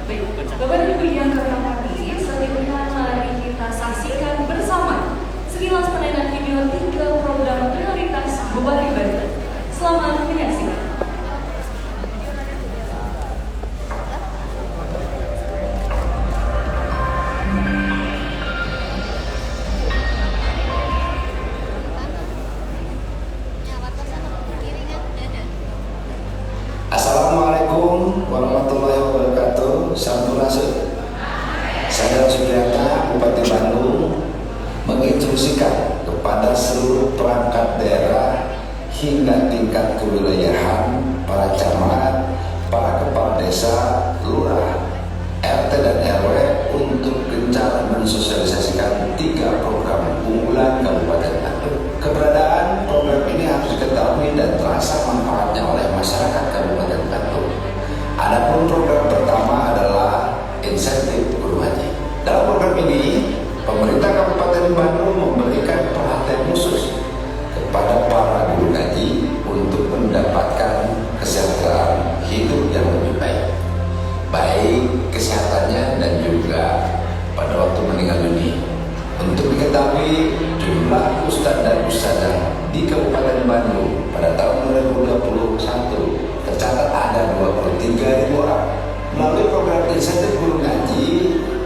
Baik, Bapak dan Ibu yang terhormati, selanjutnya mari kita saksikan bersama sekilas penayangan video 3 program prioritas Bupati Bandung. Selamat menyaksikan. Assalamualaikum warahmatullahi wabarakatuh. Sampurasun. Saya Supriyatna, Bupati Bandung, menginstruksikan kepada seluruh perangkat daerah hingga tingkat kewilayahan, para camat, para kepala desa, lurah, RT dan RW untuk gencar mensosialisasikan 3 program unggulan Kabupaten Bandung. Keberadaan program ini harus diketahui dan terasa manfaatnya oleh masyarakat Kabupaten Bandung. Adapun program pertama adalah insentif guru haji. Dalam program ini, pemerintah Kabupaten Bandung memberikan perhatian khusus kepada para guru haji untuk mendapatkan kesejahteraan hidup yang lebih baik, baik kesehatannya dan juga pada waktu meninggal dunia. Untuk diketahui, jumlah ustadz dan ustadzah di Kabupaten Bandung pada tahun 2021 tercatat ada 23.000 orang. Melalui program insentif guru ngaji,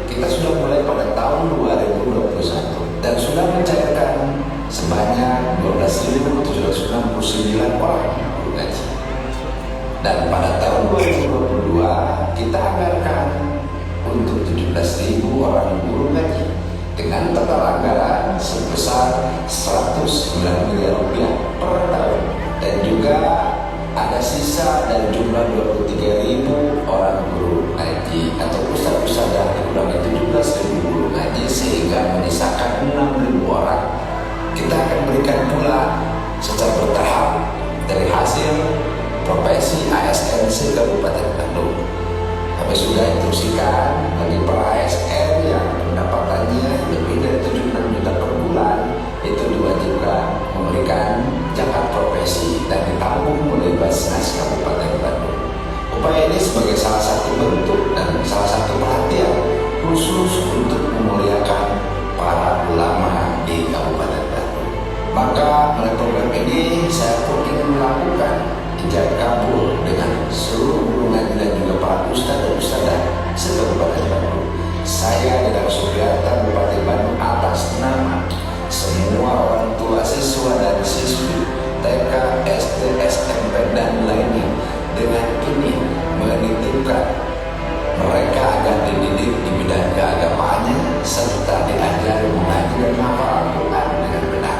kita sudah mulai pada tahun 2021 dan sudah mencairkan sebanyak 12.769 orang guru ngaji. Dan pada tahun 2022 kita anggarkan untuk 17.000 orang guru ngaji dengan total anggaran sebesar 109 miliar rupiah per tahun, dan juga ada sisa dari jumlah 23.000 orang guru ngaji atau ustadz-ustadzah dikurangi 17.000 guru ngaji sehingga menyisakan 6.000 orang. Kita akan berikan pula secara bertahap dari hasil profesi ASN se-Kabupaten Bandung. Kami sudah instruksikan bagi para ASN yang pendapatannya lebih dari 76 juta per bulan itu diwajibkan memberikan zakat profesi dan ditanggung oleh Basnas Kabupaten Bandung. Upaya ini sebagai salah satu bentuk dan salah satu perhatian khusus untuk memuliakan para ulama di Kabupaten Bandung. Maka melalui program ini saya pun ingin melakukan ijab kabul dengan seluruh guru ngaji dan juga para ustadz dan ustadzah se-Kabupaten Bandung. Saya Dedang Supriyatna, Bupati Bandung, atas nama semua orang tua siswa dan siswi TK, SD, SMP dan lainnya dengan ini menitipkan mereka agar dididik di bidang keagamaannya serta diajari mengaji dan menghafal Al-Quran dengan benar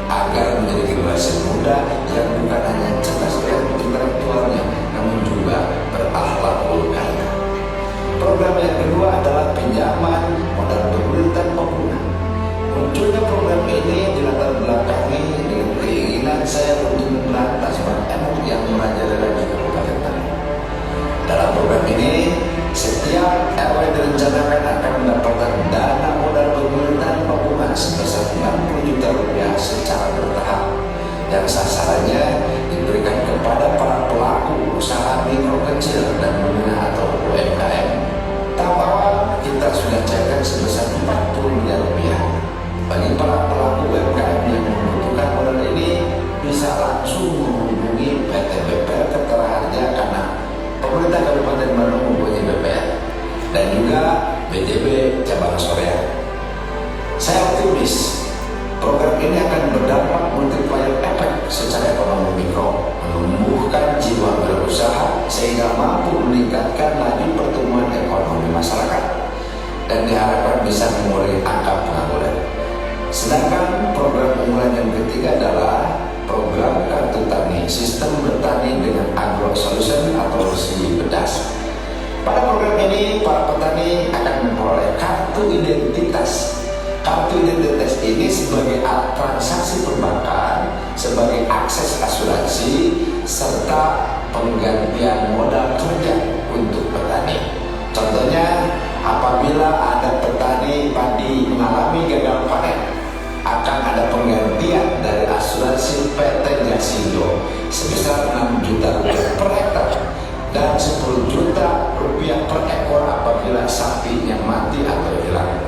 agar menjadi generasi muda yang bukan hanya cerdas intelektualnya namun juga berakhlakul karimah. Program yang kedua adalah pinjaman modal bergulir tanpa bunga. Munculnya program ini dilatar belakangi dengan keinginan saya untuk memberantas emok yang merajalela di Kabupaten Bandung. Dalam program ini, setiap RW direncanakan akan mendapatkan dana modal bergulir tanpa bunga sebesar 60 juta rupiah secara bertahap, yang sasarannya diberikan kepada para pelaku usaha mikro kecil dan menengah atau UMKM. Tahap awal kita sudah cairkan sebesar 40 miliar rupiah. Bagi para pelaku UMKM yang membutuhkan modal ini bisa langsung menghubungi PT BPR Kertara Harja karena pemerintah Kabupaten Bandung mempunyai BPR dan juga BJB Cabang Soreang. Saya optimis program ini akan berdampak multiplier effect secara ekonomi mikro, menumbuhkan jiwa berwirausaha sehingga mampu meningkatkan laju pertumbuhan ekonomi masyarakat dan diharapkan bisa mengurangi angka pengangguran. Sedangkan program unggulan yang ketiga adalah program kartu tani, sistem bertani dengan agro solution atau si bedas. Pada program ini para petani akan memperoleh kartu identitas. Kartu identitas ini sebagai alat transaksi perbankan, sebagai akses asuransi, serta penggantian modal kerja untuk petani. Contohnya, apabila ada petani padi mengalami gagal panen, akan ada penggantian dari asuransi PT Jasindo sebesar 6 juta rupiah per hektar dan 10 juta rupiah per ekor apabila sapinya mati atau hilang.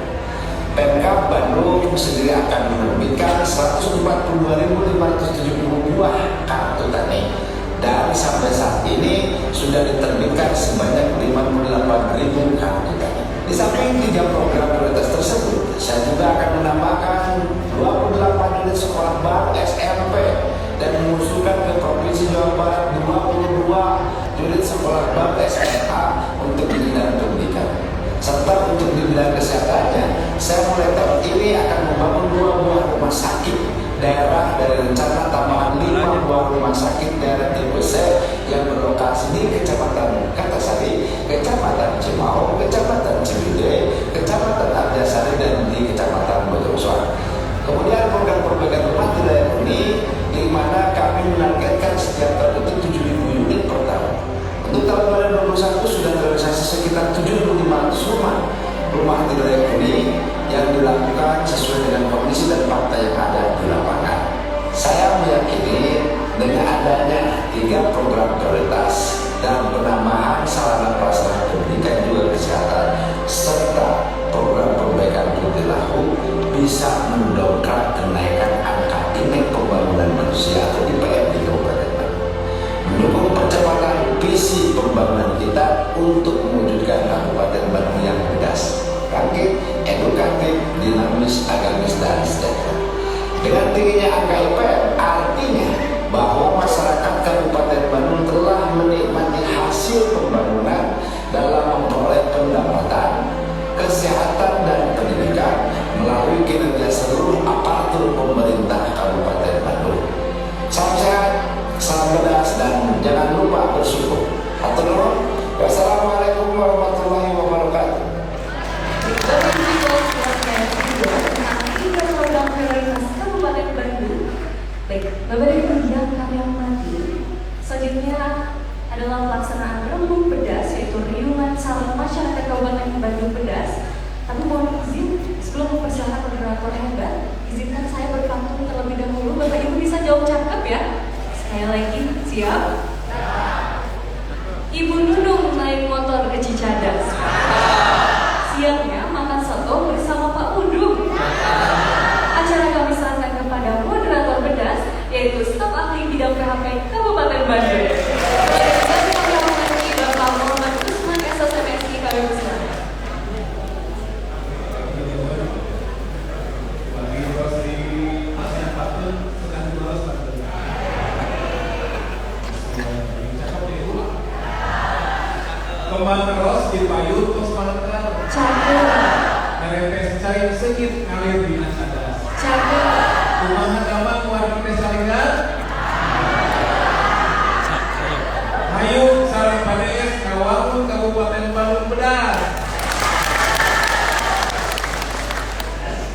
Pemkab Bandung sendiri akan menerbitkan 142.570 buah kartu tani, dan sampai saat ini sudah diterbitkan sebanyak 58.000 kartu tani. Di samping 3 program prioritas tersebut, saya juga akan menambahkan 28 unit sekolah baru SMP dan mengusulkan ke Provinsi Jawa Barat 22 unit sekolah baru SMA untuk di bidang pendidikan. Serta untuk di bidang kesehatannya, saya mulai tahun ini akan membangun 2 buah rumah sakit daerah dari rencana tambahan 5 buah rumah sakit daerah tipe C yang berlokasi di Kecamatan Kartasari, Kecamatan Cimaung, Kecamatan Ciwidey, Kecamatan Arjasari, dan di Kecamatan Bojongsoang. Kemudian program perbaikan rumah di daerah ini, di mana kami menargetkan setiap tahun itu 7.000 unit per tahun. Untuk tahun 2021 sudah terrealisasi sekitar 7.500 rumah di daerah ini yang dilakukan sesuai dengan kondisi dan fakta yang ada di lapangan. Saya meyakini dengan adanya 3 program prioritas dan penambahan sarana prasarana pendidikan juga kesehatan serta program perbaikan perilaku bisa mendongkrak kenaikan angka indeks pembangunan manusia atau IPM di Kabupaten Bandung, mendukung percepatan visi pembangunan kita untuk mewujudkan Kabupaten Bandung yang cerdas, bangkit, edukatif, dinamis, agamis, dan sejahtera. Dengan tingginya angka IPM, artinya bahwa masyarakat Kabupaten Bandung telah menikmati hasil pembangunan dalam memperoleh pendapatan, kesehatan, dan pendidikan melalui kinerja seluruh aparatur pemerintah Kabupaten Bandung. Salam sehat, salam cerdas, dan jangan lupa bersyukur. Hatur nuhun. Wassalamualaikum warahmatullahi wabarakatuh. Program prioritas Kabupaten Bandung. Baik, Bapak dan Ibu yang kami hormati, selanjutnya adalah pelaksanaan rembuk pedas, yaitu riungan salam masyarakat Kabupaten Bandung pedas. Tapi mohon izin, sebelum mempersilakan moderator hebat, izinkan saya berpantun terlebih dahulu. Bapak Ibu bisa jawab cakep ya. Sekali lagi, siap? Ibu Nunung naik motor ke Cicadas. Siangnya makan soto bersama Pak Udung. Acara kami serahkan kepada moderator pedas, yaitu staf ahli bidang PHP Kabupaten Bandung. Bapak Muhammad Usman SSMSI, kami persilakan. Kembang terus dipayun terus mantel. Cakep. Ngerepes cari segit ngalir di asadas. Cakep. Kumaha gamang warga pesalingan. Hayu sareng padeges kawangun Kabupaten Bandung bedas.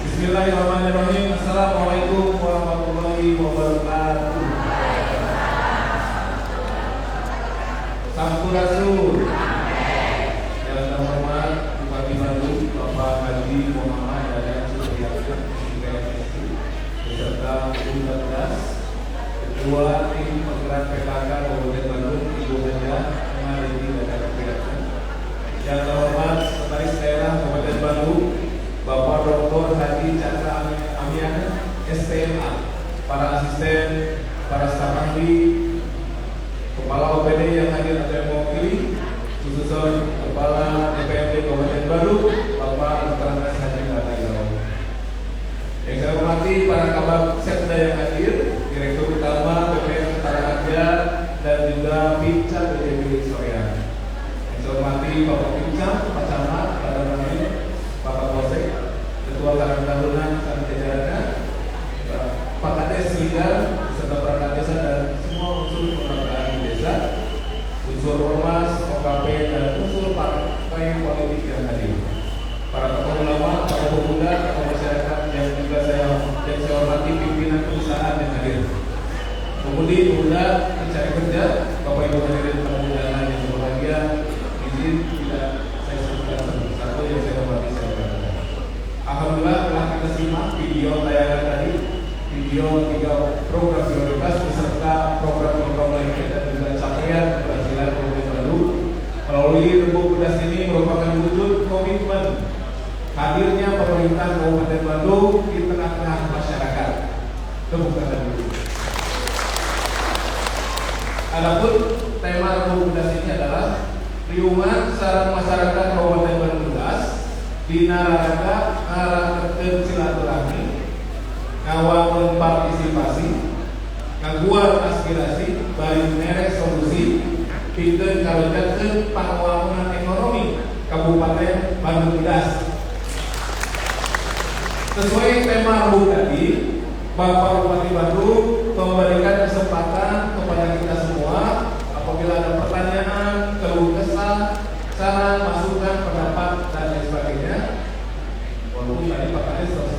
Bismillahirrahmanirrahim. Assalamualaikum warahmatullahi wabarakatuh. Sampurasun. Yang terhormat Bupati Bandung Bapak Haji Muhammad Dadan Suryatman PMSI beserta U14 Ketua Tim Penggerak PKK Kabupaten Bandung Ibu Haja Marini Dadan Suryatman. Yang terhormat Sekretaris Daerah Kabupaten Bandung Bapak Dr. Haji Chandra Amiana STMA, para asisten, para staf ahli, kepala OPD yang hadir atau yang mewakili, khususnya Kepala DPRD Kabupaten Bandung, Bapak Dr. Haji Chandra. Yang saya hormati para kabak sekda yang hadir, Direktur Utama BPM Tentara Rakyat, dan juga Pincang BPM Soreang. Yang saya hormati Bapak Pincang, Pak Camat, Pak Danamil, Bapak Polsek, Ketua Karang Tahunan, dan jajarannya, Pak Kades Ligar, beserta perangkat desa dan semua unsur kelembagaan desa, unsur ormas, OKP, dan unsur partai politik yang hadir. Para tokoh ulama, para pemuda, tokoh masyarakat yang juga saya hormati, pimpinan perusahaan yang hadir. Pemudi, pemuda, pencari kerja, Bapak Ibu hadirin pemuda yang berbahagia, izin tidak saya sebutkan satu-satu yang saya hormati saya berkata. Alhamdulillah telah kita simak video tayangan tadi, video 3 program prioritas beserta program-program lainnya dan juga capaian keberhasilan Kabupaten Bandung 2016 ini merupakan wujud komitmen hadirnya pemerintah Kabupaten Bandung di tengah-tengah masyarakat. Tepuk tangan dulu. Adapun tema 2016 ini adalah riungan sareng masyarakat Kabupaten Bandung dinararaga ngarakeun silaturahmi, ngawangun partisipasi, ngaguar aspirasi, bari merek solusi, pikeun karojakeun panguamunan ekonomi Kabupaten Bandung Bedas. Sesuai tema Rabu tadi, Bapak Bupati Bandung memberikan kesempatan kepada kita semua apabila ada pertanyaan, keluh kesah, saran, masukan, pendapat dan lain sebagainya. Walaupun tadi Pak Kades terus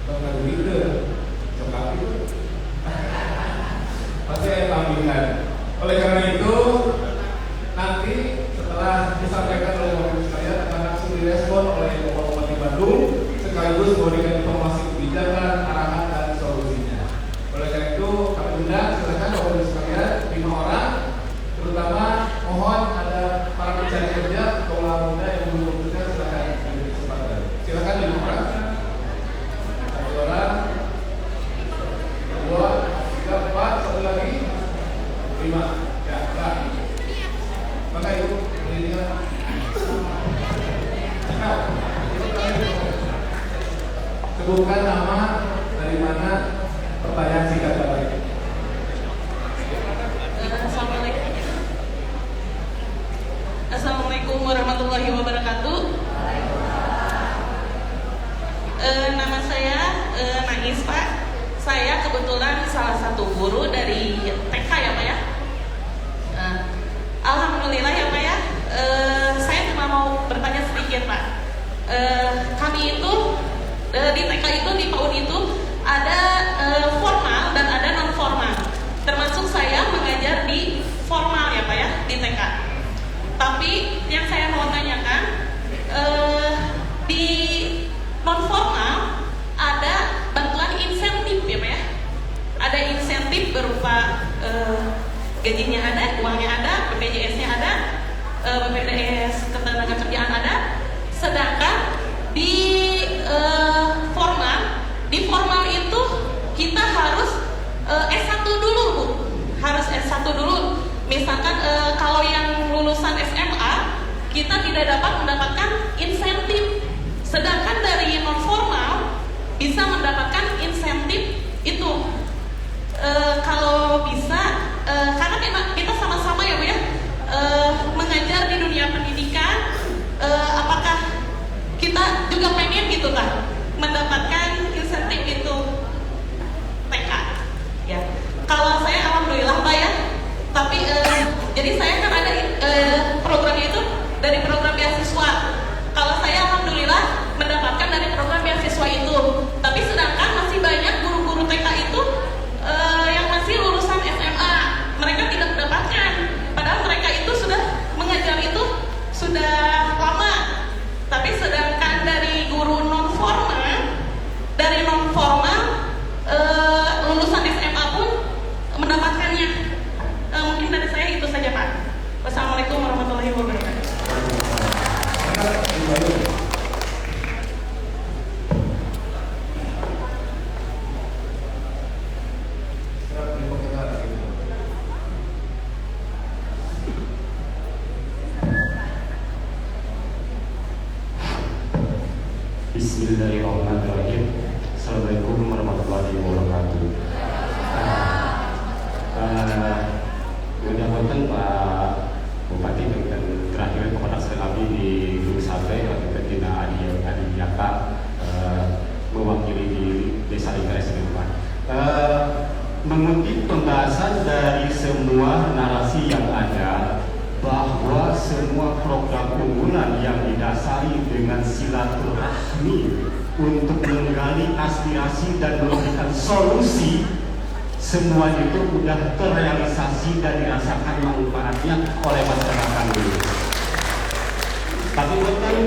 mengadu ide, cokap itu pasti saya tampilkan. Oleh karena itu, nanti setelah disampaikan oleh Bapak saya akan langsung direspon oleh Bapak Bupati Bandung sekaligus memberikan informasi kebijakan, arahan dan solusinya. Oleh karena itu, kami undang silakan Bapak Ibu sekalian 5 orang, terutama mohon ada para pencari kerja kaula muda yang belum bekerja silakan diberi kesempatan. Silakan 5 orang. 1 orang, 2, 3, 4, 1 lagi, 5. Ya, Pak. Maka Ibu, ini sebutkan nama, dari mana, pertanyaan singkat Bapak. Assalamualaikum warahmatullahi wabarakatuh. Nama saya Nais, Pak. Saya kebetulan salah satu guru dari TK ya Pak ya. Alhamdulillah ya Pak ya. Saya cuma mau bertanya sedikit Pak. Kami itu di TK itu, di PAUD itu ada formal dan ada non formal. Termasuk saya mengajar di formal ya Pak ya, di TK. Tapi yang saya mau tanyakan, di non formal ada bantuan insentif ya Pak ya. Ada insentif berupa gajinya ada, uangnya ada, BPJS-nya ada, BPJS ketenagakerjaan ada. Sedangkan di formal itu kita harus S1 dulu Bu. Harus S1 dulu. Misalkan kalau yang lulusan SMA kita tidak dapat mendapatkan insentif. Sedangkan dari non formal bisa mendapatkan insentif itu. Kalau bisa karena kita sama-sama ya Bu ya mengajar di dunia pendidikan, apakah kita juga pengen gitu kan mendapatkan insentif itu TK ya. Kalau saya alhamdulillah Pak ya, tapi jadi saya kan ada programnya itu dari program beasiswa. Kalau saya alhamdulillah mendapatkan dari program beasiswa itu, tapi sedangkan masih banyak guru-guru TK itu yang masih lulusan SMA, mereka tidak mendapatkan, padahal mereka itu sudah mengajar itu sudah lama. Tapi sedangkan dari guru non formal, lulusan SMA pun mendapatkannya. Mungkin dari saya itu saja Pak. Wassalamualaikum warahmatullahi wabarakatuh. Bismillahirrahmanirrahim. Assalamualaikum warahmatullahi wabarakatuh. Mudah-mudahan Pak Bupati dan terakhir kepada kami di Gunung Sate kita tidak Adiaka mewakili di Desa Inggris ini Pak. Mengutip pembahasan dari semua narasi yang ada, bahwa semua program unggulan yang didasari dengan silaturahmi untuk menggali aspirasi dan memberikan solusi, semua itu sudah terrealisasi dan dirasakan manfaatnya oleh masyarakat dulu. Tapi betul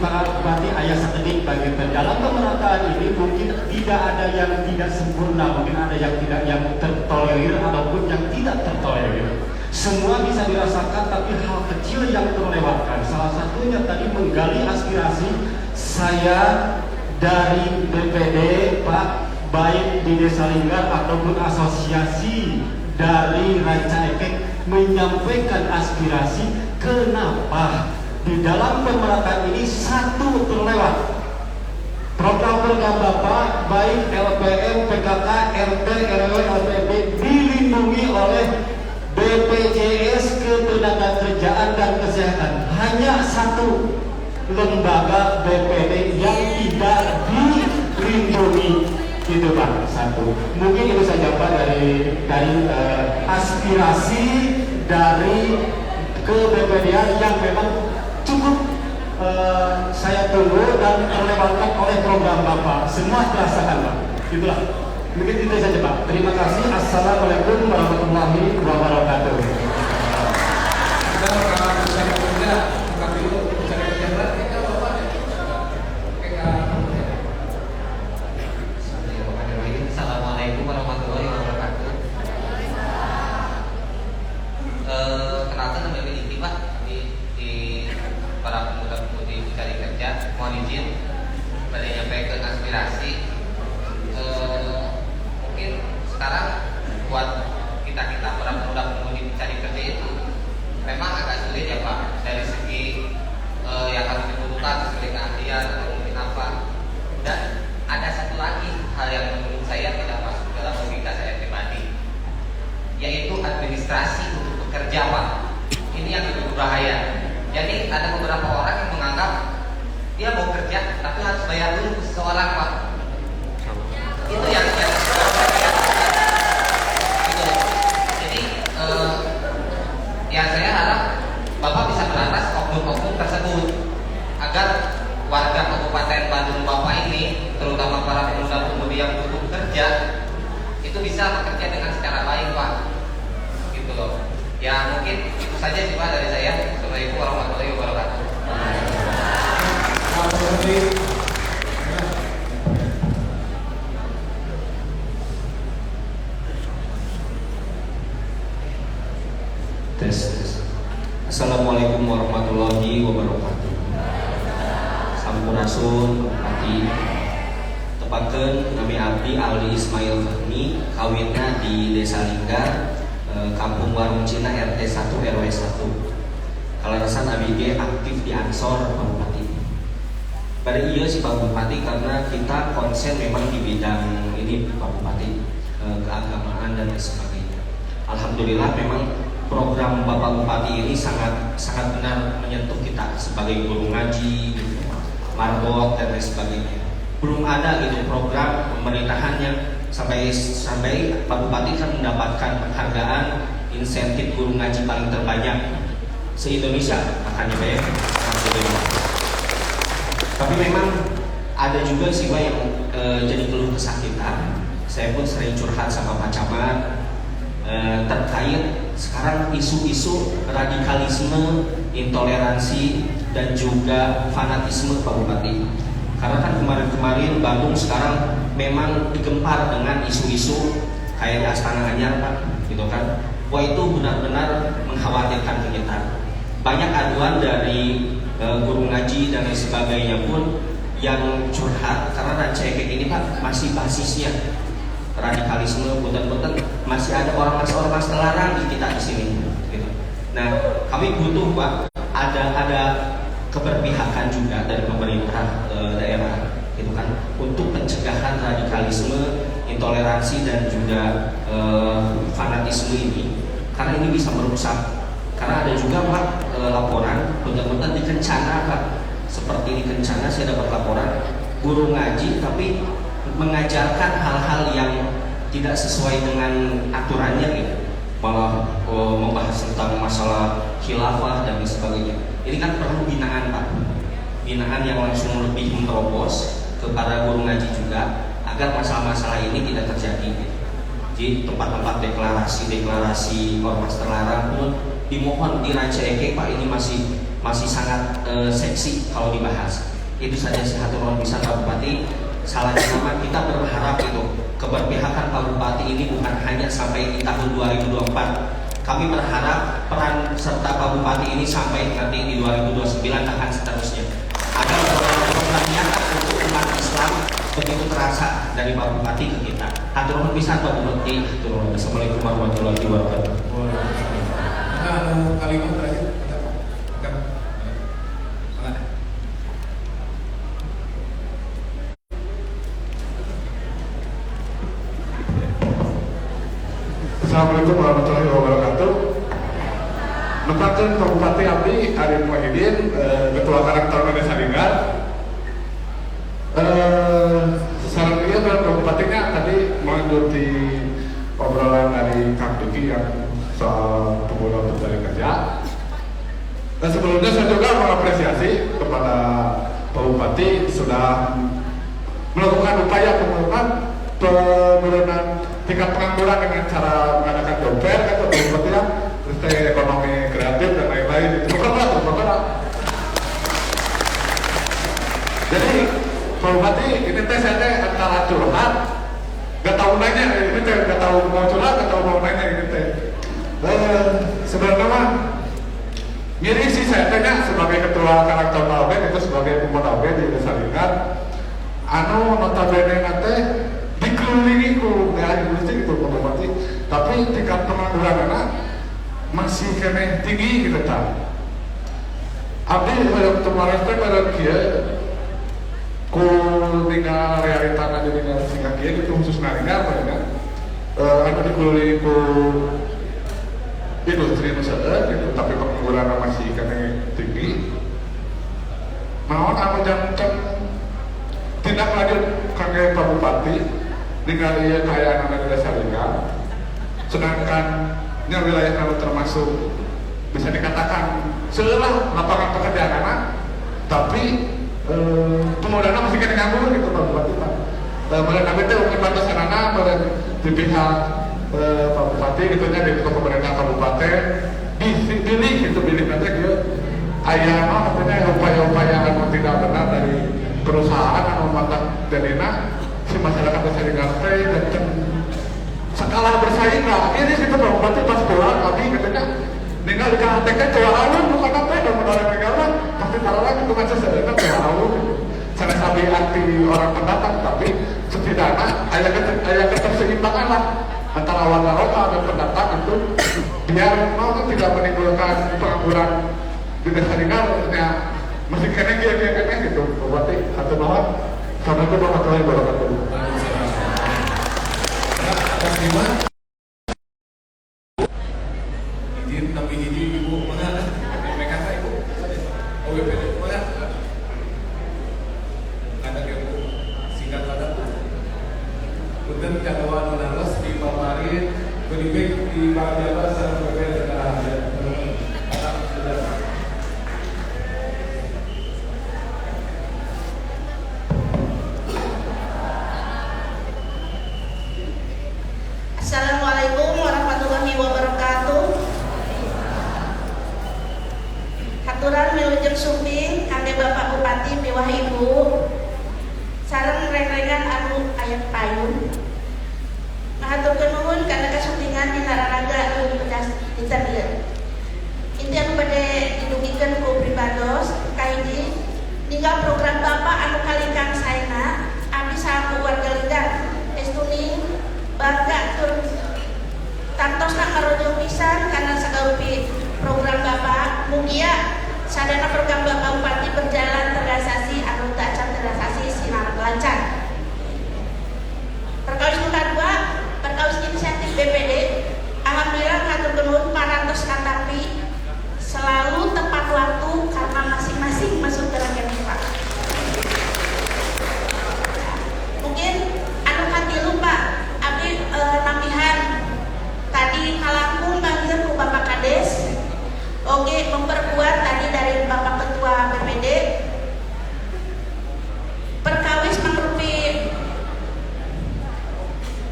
para bupati ayah sekedik bagi dalam pemerataan ini mungkin tidak ada yang tidak sempurna, mungkin ada yang tidak yang tertolerir ataupun yang tidak tertolerir. Semua bisa dirasakan, tapi hal kecil yang terlewatkan. Salah satunya tadi menggali aspirasi saya dari BPD, Pak, baik di Desa Linggar ataupun asosiasi dari Ranca Ekek menyampaikan aspirasi. Kenapa di dalam pemerataan ini satu terlewat? Program-program Bapak baik LPM, PKK, RT, RW, LPB dilindungi oleh BPJS Ketenagakerjaan dan Kesehatan. Hanya satu lembaga BPD yang tidak dilindungi, itu Pak, satu. Mungkin itu saja Pak dari aspirasi dari ke BPD yang memang cukup saya tunggu dan terlewatkan oleh program Bapak. Semua terasakan Pak. Itulah. Mungkin itu saja Pak. Terima kasih. Assalamualaikum warahmatullahi wabarakatuh. Kita akan bicara kerja, KPU bicara kerja berat, kita Bapak Assalamualaikum warahmatullahi wabarakatuh. Kenalkan nama Diki Pak di para pemuda-pemudi mencari kerja. Mohon izin pada menyampaikan aspirasi. Mungkin sekarang buat kita para pemuda-pemudi mencari kerja itu memang agak sulit ya Pak, dari segi yang harus dibutuhkan seperti keahlian atau mungkin apa. Dan ada satu lagi hal yang menurut saya tidak masuk dalam logika saya pribadi, yaitu administrasi untuk bekerja Pak. Ini yang lebih berbahaya. Jadi ada beberapa orang yang menganggap dia mau kerja tapi harus bayar dulu ke seseorang Pak. Itu yang gitu. Jadi yang saya harap Bapak bisa merantas oknum-oknum tersebut agar warga Kabupaten Bandung Bapak ini, terutama para pemuda-pemudi yang butuh kerja, itu bisa bekerja dengan secara baik Pak. Gitu loh. Ya mungkin itu saja sih Pak dari saya. Assalamualaikum warahmatullahi wabarakatuh. Tes. Assalamualaikum warahmatullahi wabarakatuh. Sampurasun Pati tepatkan kami abdi Aldi Ismail Fahmi, kawinna di Desa Linggar, Kampung Warung Cina, RT 1 RW 1. Kalarasan ABG aktif di Ansor Pak Bupati. Pada iya sih Pak Bupati, karena kita konsen memang di bidang ini Pak Bupati, keagamaan dan sebagainya. Alhamdulillah memang program Bapak Bupati ini sangat benar menyentuh kita sebagai guru ngaji, gitu, marbot dan lain sebagainya. Belum ada gitu program pemerintahan yang sampai Pak Bupati kan mendapatkan penghargaan insentif guru ngaji paling terbanyak se-Indonesia, makanya Pak ya. Alhamdulillah. Tapi memang ada juga sih Pak yang jadi keluh kesah kita. Saya pun sering curhat sama Pak Camat terkait sekarang isu-isu radikalisme, intoleransi dan juga fanatisme Pak Bupati. Karena kan kemarin-kemarin Bandung sekarang memang digempar dengan isu-isu kayak di Astana Anyar Pak, gitu kan. Wah itu benar-benar mengkhawatirkan kita. Banyak aduan dari guru ngaji dan lain sebagainya pun yang curhat karena Ranca Ekek ini Pak masih basisnya radikalisme, punten-punten masih ada ormas-ormas terlarang di kita di sini. Gitu. Nah, kami butuh Pak ada keberpihakan juga dari pemerintah daerah, gitu kan, untuk pencegahan radikalisme, intoleransi dan juga fanatisme ini, karena ini bisa merusak. Karena ada juga Pak laporan, punten-punten di Kencana Pak, seperti di Kencana saya dapat laporan guru ngaji tapi mengajarkan hal-hal yang tidak sesuai dengan aturannya gitu, malah membahas tentang masalah khilafah dan sebagainya. Ini kan perlu binaan Pak, binaan yang langsung lebih menerobos kepada guru ngaji juga agar masalah-masalah ini tidak terjadi gitu. Jadi tempat-tempat deklarasi ormas terlarang pun dimohon di Ranca Ekek Pak, ini masih sangat seksi kalau dibahas. Itu saja sehatur bisa Pak Bupati. Salah nama kita berharap itu keberpihakan Pak Bupati ini bukan hanya sampai di tahun 2024. kami berharap peran serta Pak Bupati ini sampai nanti di 2029 akan seterusnya agar program nyata untuk umat Islam begitu terasa dari Pak Bupati ke kita. Hatur nuhun pisan Pak Bupati. Assalamualaikum warahmatullahi wabarakatuh. Nah, kalimat terakhir. Assalamualaikum warahmatullahi wabarakatuh. Nempakeun Pak Bupati abdi Arif Muhyiddin, Ketua Karakter Desa Linggar. Saran dia Pak Bupatinya tadi mengikuti obrolan dari Kang Diki yang soal pemuda pencari kerja. Dan sebelumnya saya juga mengapresiasi kepada Pak Bupati sudah melakukan upaya penurunan tingkat pengangguran dengan cara mengadakan job fair atau ya, terus ekonomi kreatif dan lain-lain itu bukan. Jadi Pak Bupati ini teh saya antara curhat, gak tahu nanya ini teh, gak tahu mau curhat, gak tahu mau nanya ini teh. Sebenarnya mah mirip sih saya tanya sebagai ketua karakter Ogen itu sebagai pemuda Ogen di Desa Linggar. Anu notabene nate dikelilingi ku daerah industri gitu Pak Bupati, tapi tingkat pengangguran anak masih kena tinggi gitu tak. Abdi pada kemarin teh pada kia ku tinggal realita aja tinggal singkat kia gitu khusus naringa apa ya? Anu dikelilingi ku industri nusa gitu, tapi pengangguran masih kena tinggi. Naon anu jantan tindak lanjut kangge Pak Bupati dengan ia kayaan anak Desa Linggar, sedangkan wilayah kalau termasuk bisa dikatakan seulah lapangan pekerjaan anak, tapi pemudanya masih kena nganggur gitu Pak Bupati Pak. Mereka itu mungkin batasan anak di pihak Pak Bupati gitu nya di pemerintah kabupaten dipilih gitu pilih nanti dia ayah artinya upaya-upaya yang tidak benar dari perusahaan atau mata jadinya si masyarakat Desa Linggar dan skala bersaing lah ini kita Pak Bupati pas pulang kami katanya tinggal di KHTK coba alun bukan apa dan menolak negara pasti taruhlah itu kan sesedana coba alun sana sabi anti orang pendatang tapi setidaknya ayah keterseimbangan lah antara warga lokal dan pendatang itu biar mau tidak menimbulkan pengangguran di Desa Linggar masih kena kena gitu Bupati atau bawah karena itu warahmatullahi wabarakatuh. Atas lima izin tapi izin ibu mana BPK ibu oh BPD mana ada ibu singkat padat kemudian jadwal nanas di Pamarin beribik di Bangjawa serta berbeda dengan Assalamualaikum warahmatullahi wabarakatuh. Haturan wilujeng sumping kangge Bapak Bupati miwah Ibu. Sareng reng-rengan anu ayat payun. Mahaturkeun nuhun kana kasumpingan di Nararaga Universitas dinten ieu. Inti anu bade didugikeun ku pribados kahiji ninggal program Bapak anu kalingkang saena abdi saha warga Linggar estuni bangga tur tantosna ngarojo pisan karena sagarupi program Bapak mugia sadana program Bapak Bupati berjalan terrealisasi anu teu acan terrealisasi sinar lancar. Perkawis nu kadua perkawis inisiatif BPD alhamdulillah katur nuhun parantos katapi selalu tepat waktu karena masing-masing masuk dalam Pak. Mungkin anu katilu Pak nampihan tadi kalangkung bangjur ku Bapak Kades oke memperkuat tadi dari Bapak Ketua BPD perkawis mengrupi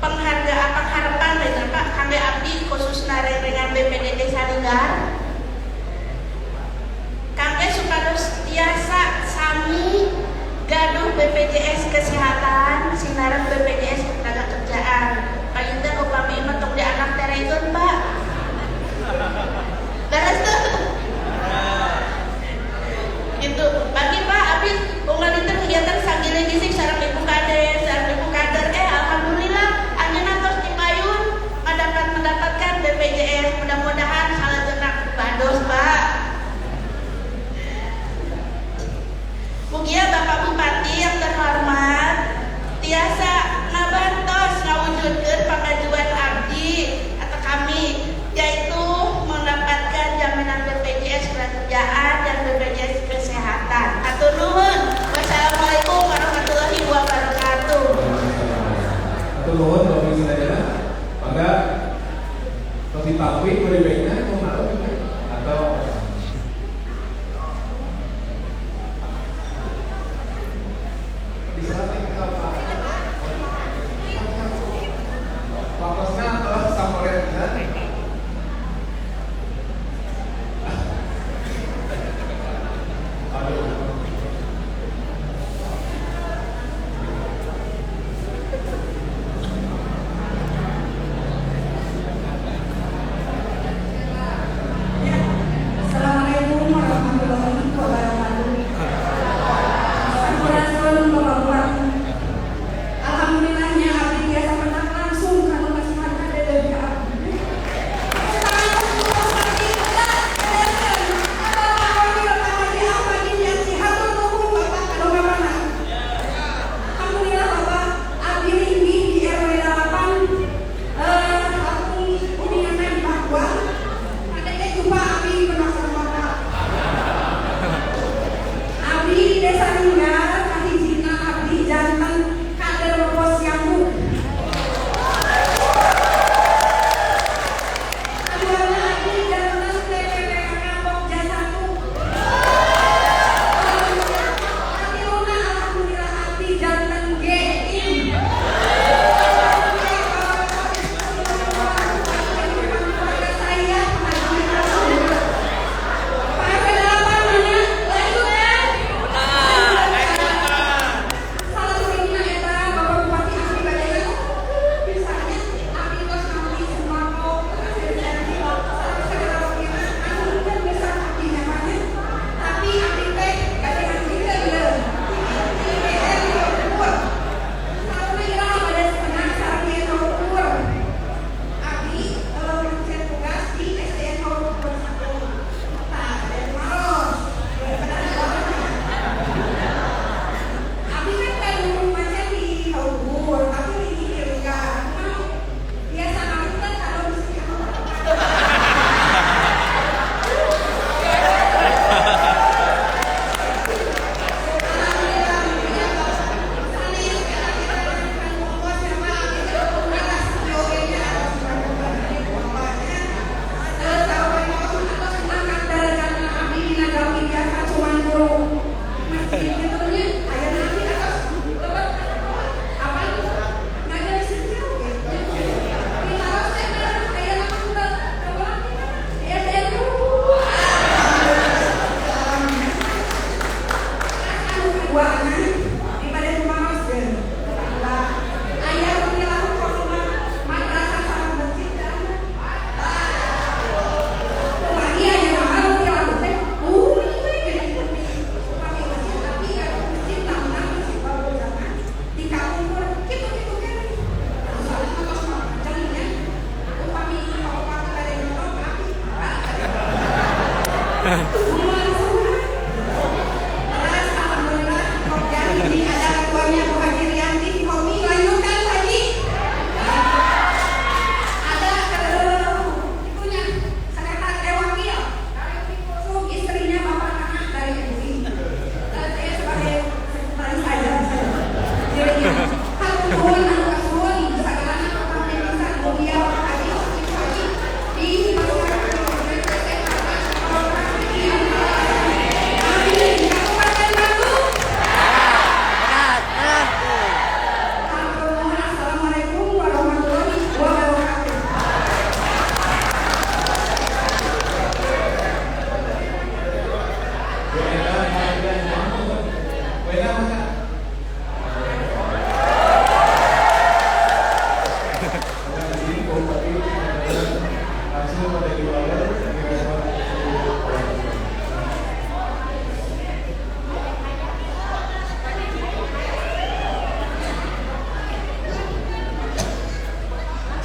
pengharapan dari Pak kangge abdi khususna dengan BPD Desa Linggar kangge supados tiasa sami gaduh BPJS Kesehatan sinaran BPJS Ketenagakerjaan paling teh upami mentok di anak terekeun Pak nuhun Bapak Sadaya. Maka lebih tapi berbeda atau Assalamualaikum warahmatullahi wabarakatuh. Sampurasun Bapak Bupati. Alhamdulillahnya abdi biasa menang langsung kalau masih ada dari abdi. Alhamdulillah Bapak abdi tinggi di RW 8 kuningan di Papua. Jumpa abdi penasaran Bapak. Abdi di desa Ninggar, kahijina abdi jantan kader pos Yambu. Keduanya abdi jantan TPPKK Pokja 1. Katiuna alhamdulillah abdi jantan GIM.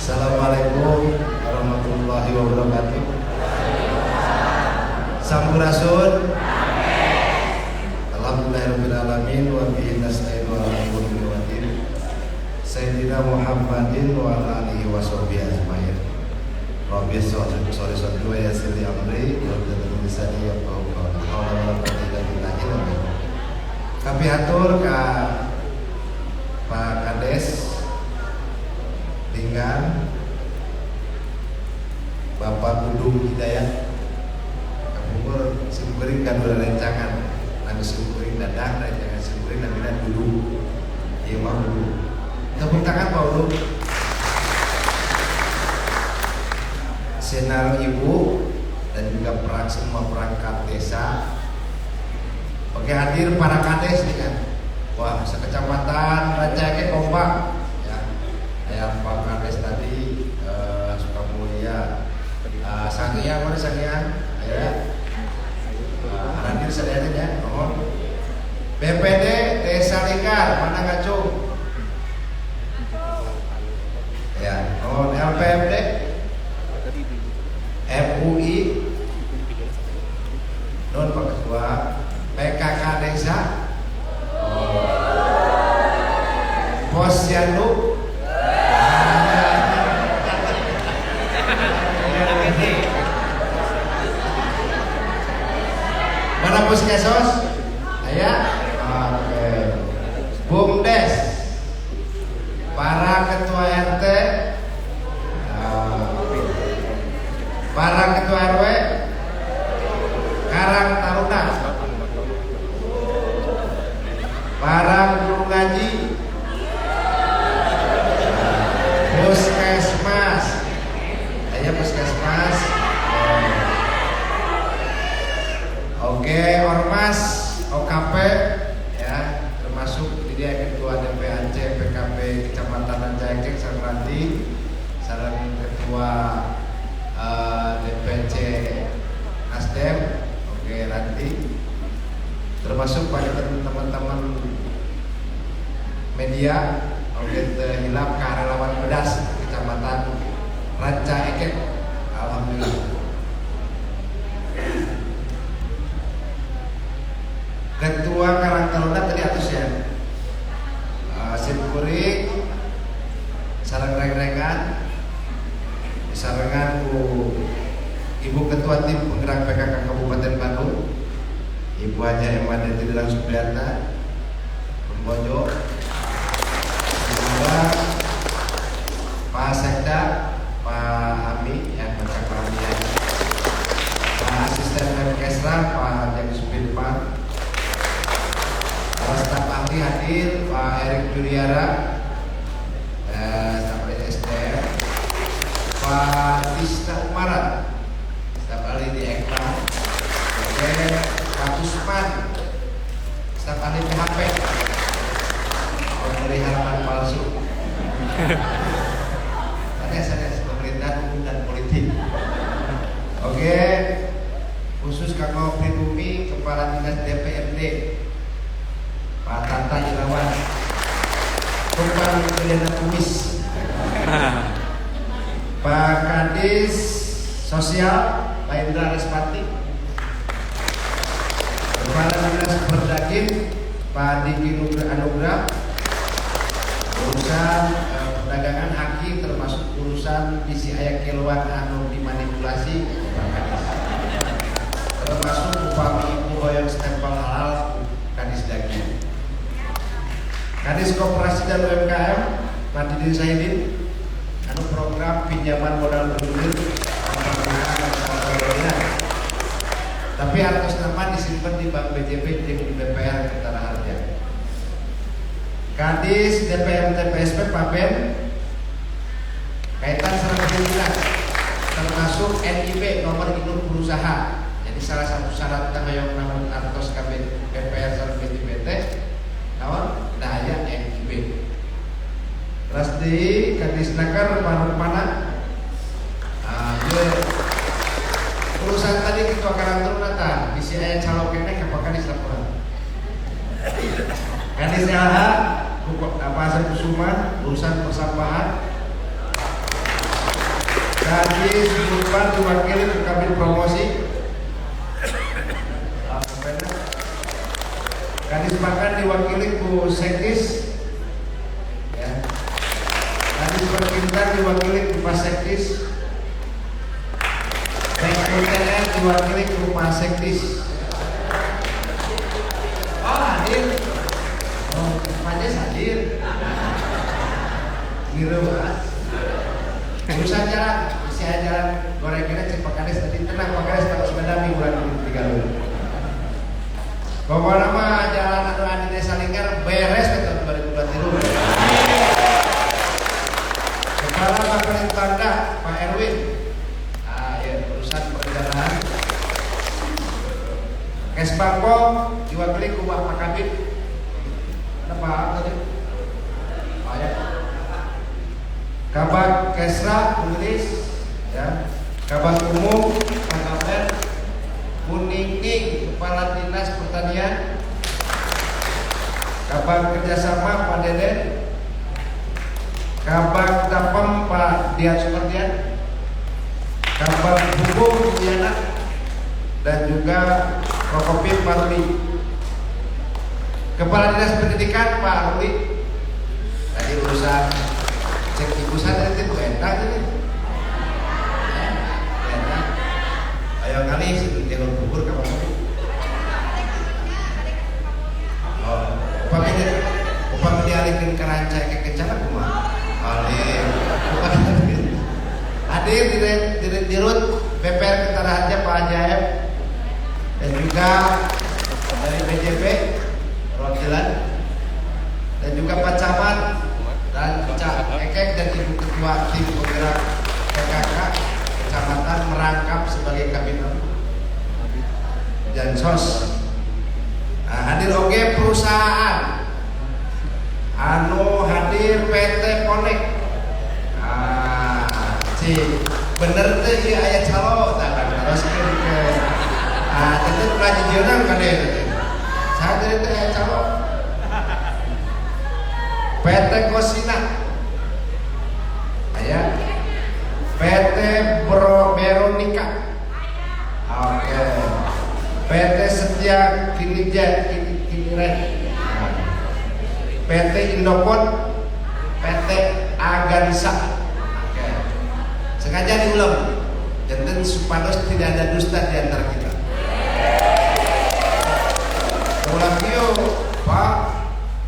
Assalamualaikum warahmatullahi wabarakatuh. Sampurasun. Alhamdulillahirrahmanirrahim. Wa bihi nasta'inu ala kulli wadin. Sayyidina Muhammadin wa ala alihi wa sahbihi ajma'in. Rabbi sholli wa yassir li amri wa hlul 'uqdatam min lisani yafqahu qawli. Haula wa la quwwata illa billah. Kami atur ka Pak Kades dua rencangan nami simpuring dadang rencangan simpuring nami dan dulu iya mau dulu tepuk tangan mau dulu senar ibu dan juga semua perangkat desa. Oke, hadir para kades nih kan. Wah, sekecamatan Rancaike kompak ya. Ayah Pak Kades tadi Sukamulia Sangiang mana Sangiang? Ayah hadir sadaya ya. Mohon. BPD Desa Lingkar mana Ngacung? Ya, mohon LPMD MUI non Pak Ketua PKK Desa Posyandu mana Puskesos? Ayah? Oke BUMDes para ketua RT para ketua RW Karang Taruna para guru ngaji Puskesmas aja Puskesmas oke Ormas OKP ya termasuk dia ketua DPAC PKP Kecamatan Rancaike Sangrati sareng ketua DPC Nasdem oke nanti termasuk pada teman-teman media oke terhilap karelawan pedas Kecamatan Rancaike alhamdulillah ketua Karang Taruna tadi atus ya simpuring sareng reng-rengan sarengan ku Ibu Ketua Tim Penggerak PKK Kabupaten Bandung Ibu Haja Emadeti Dalang Supriyatna Pembojo juga Pak Sekda Pak Ami yang Pak Ami Pak Asisten Kesra Pak Jagus Firman para staf ahli hadir Pak Erik Juliara staf ahli SDM Pak Tista Umaran staf ahli di EKA oke Pak Usman staf ahli PHP pemeliharaan palsu saya pemerintahan umum dan politik oke khusus Kang Pribumi Kepala Dinas DPRD Pak Tata Irawan Kepala Pidana Kumis Pak Kadis Sosial Pak Indra Respati Kepala Dinas Perdakim Pak Diki Anugrah urusan perdagangan haki termasuk urusan bisi ayak kiloan anu dimanipulasi Pak Kadis termasuk upami ibu hoyong stempel halal Kadis daging Kadis Koperasi dan UMKM Pak Didin Saidin anu program pinjaman modal bergulir tapi atas nama disimpan di Bank BJB di BPR Ketara Harja Kadis DPM TPSP Pak Ben kaitan sareng perizinan termasuk NIB nomor induk berusaha jadi salah satu syarat tangayong namun artos BPR sareng BJBT naon daya NIB terus di Kadis Nakar mana urusan tadi ketua Karang Taruna bisi aya calo kene ka Kadis laporan Kadis LH Pasar Kusuma urusan persampahan Kadis Burban diwakili ke Kabin Promosi Kadis Pakan diwakili ku Sekis ya. Kadis Perkintan diwakili ku Pak Sekis TNN diwakili ku Pak Sekis hadir Majes hadir ngiru urusan jalan saya jalan goreng-goreng cek Pak Kades tadi tenang Pak Kades tak sepeda bulan 3 dulu Pokoknya mah jalan anu di Desa Lingkar beres ke tahun 2023. Kepala Bapaklit Banda Pak Erwin. Ah ya urusan perjalanan. Kesbangko diwakili ku Pak Kabid. Ada Pak tadi. Pak ya. Kabag Kesra Tulis ya. Kabag Umum Pak Kabel. Kuningning Kepala Dinas Pertanian, Kabag Kerjasama Pak Deden, Kabag Tapem Pak Dian Supardian, Kabag Hukum Diana, dan juga Prokopim Pak Rudi. Kepala Dinas Pendidikan Pak Rudi. Tadi urusan cek ibu saya itu enak ini. Ayo kali jangan kubur kamu. Oh, upami dialihkan ke rancai ke kencana kumah. Hadir dirut PPR Ketarahannya Pak Ajaib dan juga dari BJP Rotilan dan juga Pak Camat dan Cak Ekek dan Ibu Ketua Tim Penggerak PKK Kecamatan merangkap sebagai kabinot dan sos. Nah, hadir oge perusahaan anu hadir PT Connect. Bener teh ieu aya calo tah teruskeun ke itu pelajaran kan deh. Saya teh aya calo. PT Kosina. Aya PT Veronica. Oke. PT Setia Kiniren. PT Indopod, PT Agansa. Oke. Sengaja diulang. Jangan supados tidak ada dusta di antara kita. Ulang yo, Pak.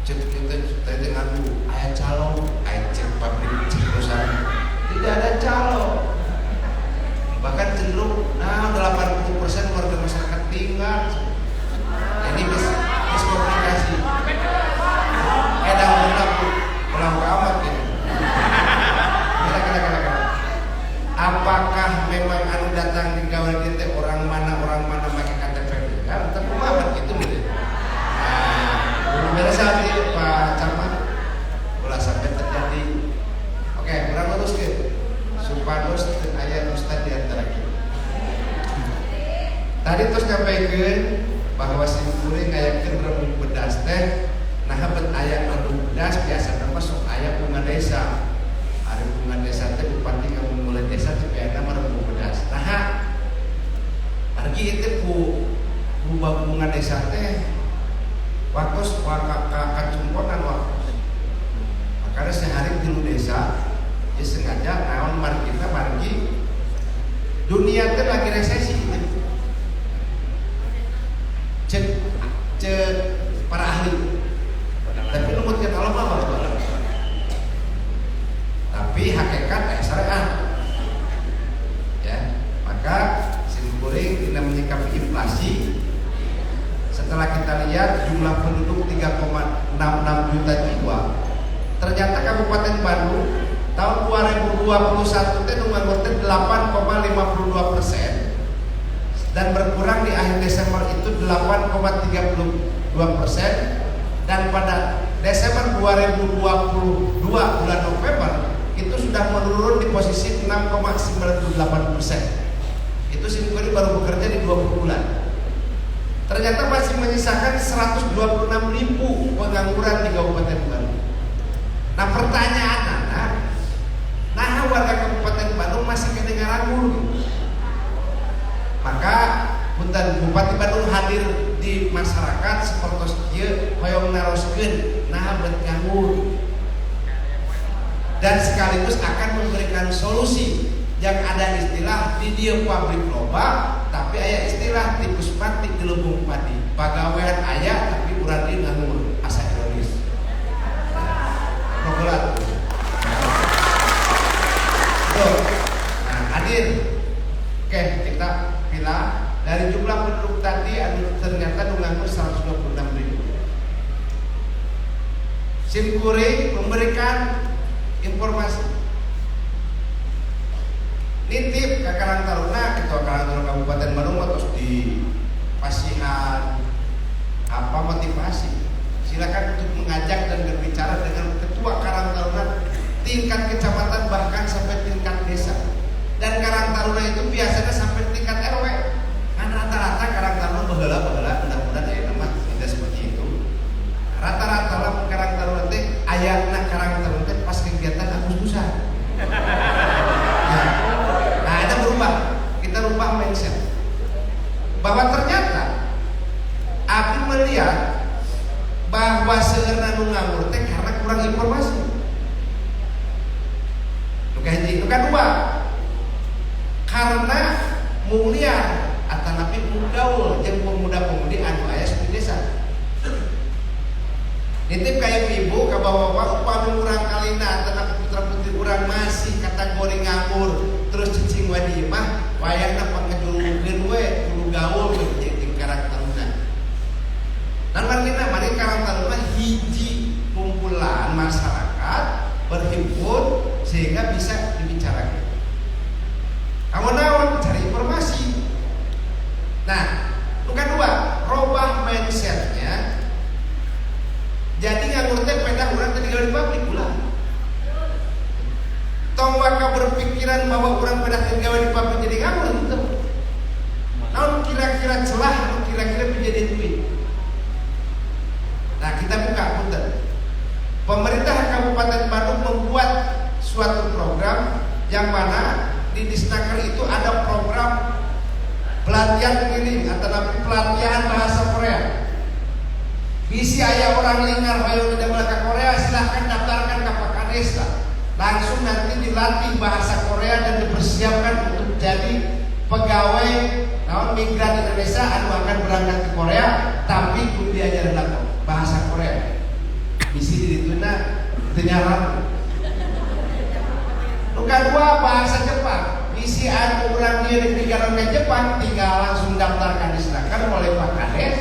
Kita dengan ayat calon, ayat cek pabrik cek perusahaan. Tidak ada calon. Bahkan cenderung 80% warga masyarakat tinggal. Ini miskomunikasi. Dah pulang ke amat gitu. Kira-kira. Apakah memang anu datang di gawe kita orang mana pakai KTP? Kan terkumat gitu gitu. Beres hati Pak Camat. Ulah sampai terjadi. Oke, kurang lurus gitu. Supados aya ustad di antara kita. Tadi terus nyampaikan bahwa simkuring ngayakeun rembug bedas teh nah bet aya rembug bedas biasa nama sok aya bunga desa. Ada bunga desa teh bupati kamu mulai desa teh nama rembug bedas. Nah pergi itu ku bunga desa teh waktu kacumponan waktu. Makanya sehari di desa ya sengaja naon kita margi dunia teh lagi resesi cek para ahli tapi lumut kita Allah tapi hakikat syariat ya. Maka simkuring kita menyikapi inflasi setelah kita lihat jumlah penduduk 3,66 juta jiwa, ternyata Kabupaten Bandung tahun 2021 teh nganggoten 8,52% dan berkurang di akhir Desember itu 8,32% dan pada Desember 2022 bulan November itu sudah menurun di posisi 6,98%. Itu simkuring baru bekerja di 20 bulan. Ternyata masih menyisakan 126.000 pengangguran di Kabupaten Bandung. Nah pertanyaan nah warga Kabupaten Bandung masih kedengaran mulu. Maka punten Bupati Bandung hadir di masyarakat seperti ieu hoyong naroskeun nah bet nganggur. Dan sekaligus akan memberikan solusi yang ada istilah di dieu pabrik loba tapi aya istilah tikus mati gelembung padi. Pagawean aya tapi urang ieu nganggur asa ironis. Pokola nah, hadir. Oke, kita pilih dari jumlah penduduk tadi ternyata kita nganggur 126.000. Simkuring memberikan informasi. Nitip ke Karang Taruna, Ketua Karang Taruna Kabupaten Bandung terus di pasihan apa motivasi. Silakan untuk mengajak dan berbicara dengan Ketua Karang Taruna tingkat kecamatan bahkan sampai tingkat desa. Dan Karang Taruna itu biasanya sampai tingkat RW. Kan rata-rata Karang Taruna baheula mudah-mudahan ya nama tidak seperti itu. Rata-rata lah Karang Taruna teh ayana Karang Taruna teh pas kegiatan Agustusan. Nah, ada berubah. Kita rubah mindset. Bahwa ternyata Abi melihat bahwa seurna nu nganggur teh karena kurang informasi. Nu kahiji, nu kadua karena mulia atanapi mugaul jeung pemuda-pemudi anu aya di desa. Nitip ka ibu-ibu ka bapak-bapak upami urang kalina atanapi putra-putri urang masih kategori nganggur terus cicing wadi mah wayahna pangejulungkeun we kudu gaul jeung Karang Taruna. Dan mari Karang Taruna hiji kumpulan masyarakat berhimpun sehingga bisa dibicarakan. Kamu naon cari informasi. Nah, yang kedua, robah mindsetnya. Jadi nganggur teh pedah urang teh digawe di pabrik ulah. Tong baka berpikiran bahwa urang pedah digawe di pabrik jadi nganggur gitu. Naon kira-kira celah, naon kira-kira menjadi duit. Nah, kita buka punten. Pemerintah Kabupaten Bandung membuat suatu program yang mana di Disnaker itu ada program pelatihan keliling atau pelatihan bahasa Korea. Bisi ayah orang lingar bayu tidak boleh ke Korea, silahkan daftarkan ke Pakadesa. Langsung nanti dilatih bahasa Korea dan dipersiapkan untuk jadi pegawai migran Indonesia anu akan berangkat ke Korea, tapi kudu diajarin bahasa Korea. Bisi di dituna tenyaran. Nuka dua bahasa Jepang. Bisi anu urang dia di negara Jepang tinggal langsung daftarkan Disnaker oleh Pak Kades.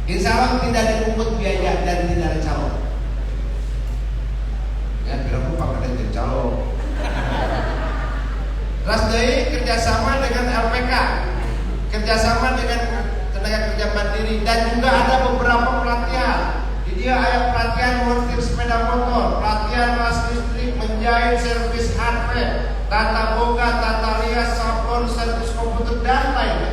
Insya Allah tidak dipungut biaya dan tidak ada calon. Ya, kira-kira Pak Kades jadi calon. Terus dari kerjasama dengan LPK, kerjasama dengan tenaga kerja mandiri, dan juga ada beberapa pelatihan. Dia ada pelatihan montir sepeda motor, pelatihan ras listrik, menjahit, servis hardware, tata boga, tata rias, sablon, servis komputer dan lainnya.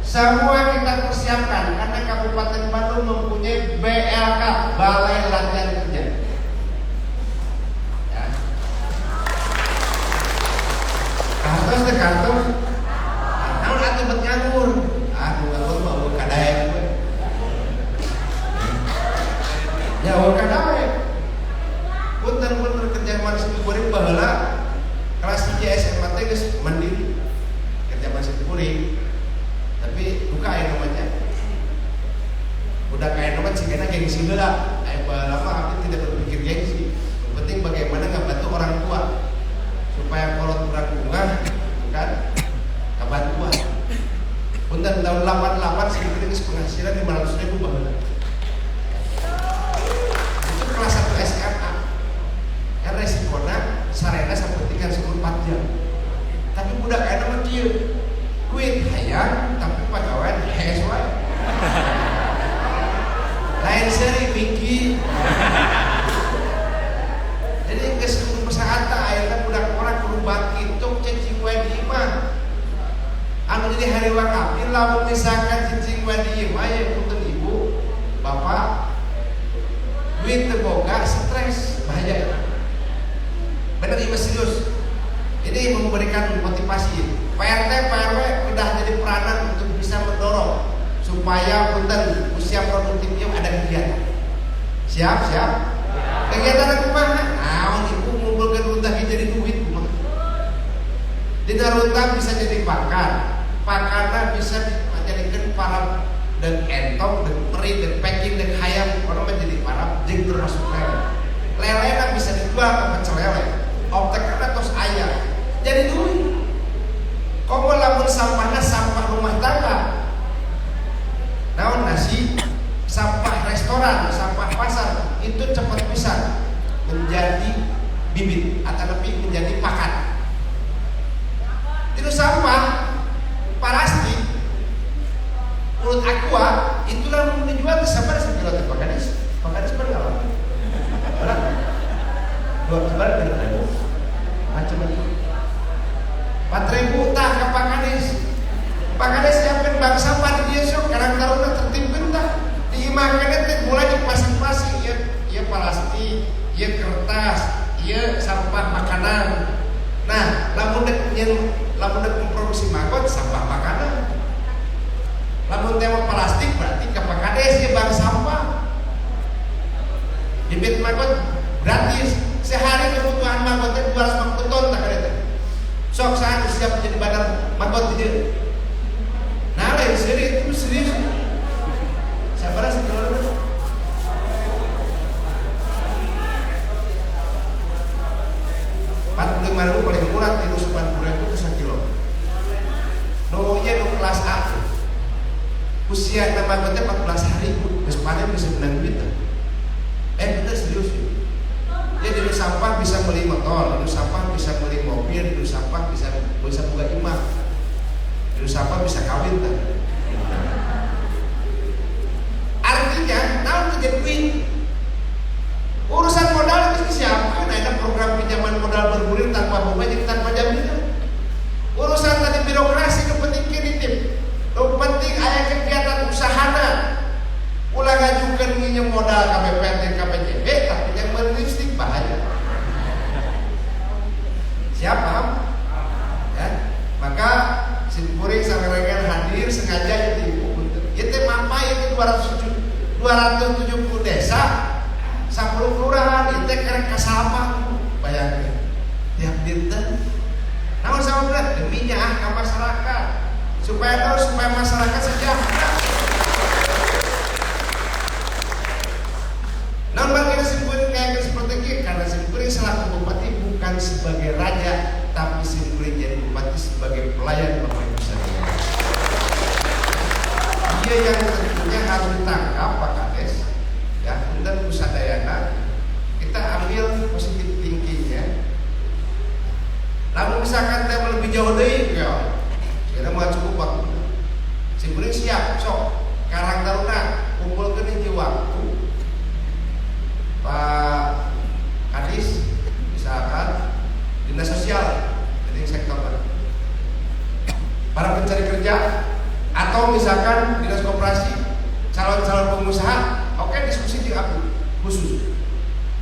Semua kita persiapkan karena Kabupaten Bandung mempunyai BLK, Balai Latihan Kerja. Ya. Kartos ke kartos, namun atuh bet nganggur, nganggur mau kadaya gue. Ya kadaya. Punten kerja manis kuring baheula kelas 3 SMA teh geus mandiri. Kerja manis kuring. Tapi buka ya namanya. Udah kayak nama cikena gengsi heula. Aya lama aku tidak berpikir gengsi. Yang penting bagaimana ngebantu orang tua supaya kolot kurang bunga kan kebantuan. Punten tahun 88 segitu geus penghasilan 500.000 baheula. Itu kelas 1 SMA. Kan resikonya sarena sampai 3-4 jam. Tapi budak kayak nama kieu duit hayang tapi pegawai hees wae. Lain seri Wiki. Jadi geus kudu pesahata ayeuna budak orang kudu bangkit tok cicing wae di imah. Anu jadi hari wakaf lamun misalkan cicing wae di imah ya punten ibu, bapak duit teu boga stres bahaya. Bener ieu serius. Ini memberikan motivasi. PRT, PRW udah jadi peranan untuk bisa mendorong supaya punten usia produktifnya ada kegiatan. Siap? Kegiatan kumaha? Naon ibu ngumpulkeun runtah jadi duit kumaha? Dina runtah bisa jadi pakan. Pakanna bisa dijadikan para dan entong, dan peri, dan packing, dan hayam. Orang menjadi para jeung termasuk lele. Lele kan bisa dijual ke pecel lele. Optekerna tos aya. Jadi duit. Komo lamun sampahna sampah rumah tangga. Nah, nasi, sampah restoran, sampah pasar itu cepat bisa menjadi bibit atau lebih menjadi pakan. Itu sampah plastik mulut aqua itulah menjual sampai sekilo teh Pakadis berapa? Berapa? 2.000 macam-macam. 4.000 tah ke Pakadis siapkan bank sampah di dia sok karang taruna tertimbun tah diimakan teh mulai dipasang-pasang ya plastik, ya kertas, ya sampah makanan. Nah, lamun dek memproduksi maggot sampah makanan. Lamun tema plastik berarti ke Pakades ya bank sampah. Bibit maggot gratis. Sehari kebutuhan maggotnya 250 ton tak ada. Sok saya siap menjadi badan maggot dia. Nah, lain serius. Siapa dah sekilo itu? 45.000 paling murah, itu 90.000 itu 1 kilo. Nomornya no kelas A. Usia nama kota 14 hari, geus panen bisa menang duit. Bener serius. Dia dari sampah bisa beli motor, dari sampah bisa beli mobil, dari sampah bisa buka imah, dari sampah bisa kawin. Artinya, tahun terjadi urusan modal itu siapa? Nah, ada program pinjaman modal bergulir tanpa bunga jadi tanpa jaminan. Urusan tadi birokrasi kepenting kredit, penting ayah kegiatan usahana. Ulah ngajukan nginjem modal KPPN dan KPJB, tapi yang meristik bahaya. Siapa? Ya, maka Simpuring sangarangan hadir sengaja jadi ibu. Itu mampai itu 270 desa. 10 kelurahan itu karena kasama bayangin tiap dinten namun sama berat deminya ke masyarakat supaya masyarakat sejahtera. Namun bagi Simpuring kayak seperti ini karena Simpuring selaku bupati bukan sebagai raja tapi Simpuring jadi bupati sebagai pelayan Bapak Ibu sekalian. Dia yang tentunya harus ditangkap Pak Kades. Ya, dan Pusadayana kita ambil positif thinkingnya. Lalu misalkan kita lebih jauh dari ya, kita mau cukup waktu. Simpuring siap, sok Karang Taruna kumpulkan hiji waktu. Pak Kadis misalkan dinas sosial, jadi sektor para pencari kerja atau misalkan dinas koperasi, calon-calon pengusaha. Oke, diskusi di aku khusus.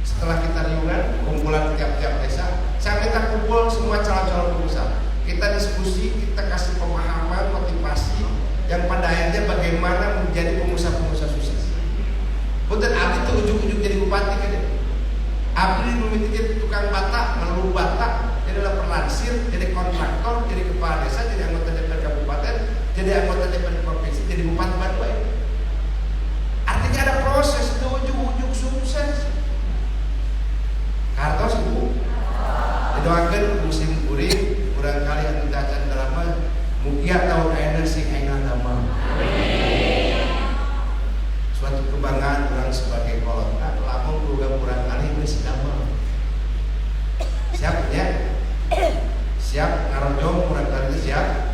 Setelah kita riungan, kumpulan tiap-tiap desa, saya minta kumpul semua calon-calon pengusaha. Kita diskusi, kita kasih pemahaman, motivasi yang pada akhirnya bagaimana menjadi pengusaha-pengusaha sukses. Bukan abdi itu ujung-ujung jadi bupati kan? Abdi memiliki jadi tukang bata, melulu bata, jadi perlansir, jadi kontraktor, jadi kepala desa, jadi anggota DPR kabupaten, jadi anggota DPR provinsi, jadi bupati Bandung. Artinya ada proses itu ujung-ujung sukses. Kartos ibu. Didoakan musim kuring, kurang kali anu cacan drama, mugia tahun energi engan nama. Suatu kebanggaan orang sebagai kolonel, lamun juga kurang kali geus damel. Siap ya? Siap ngarojong kurang kali siap?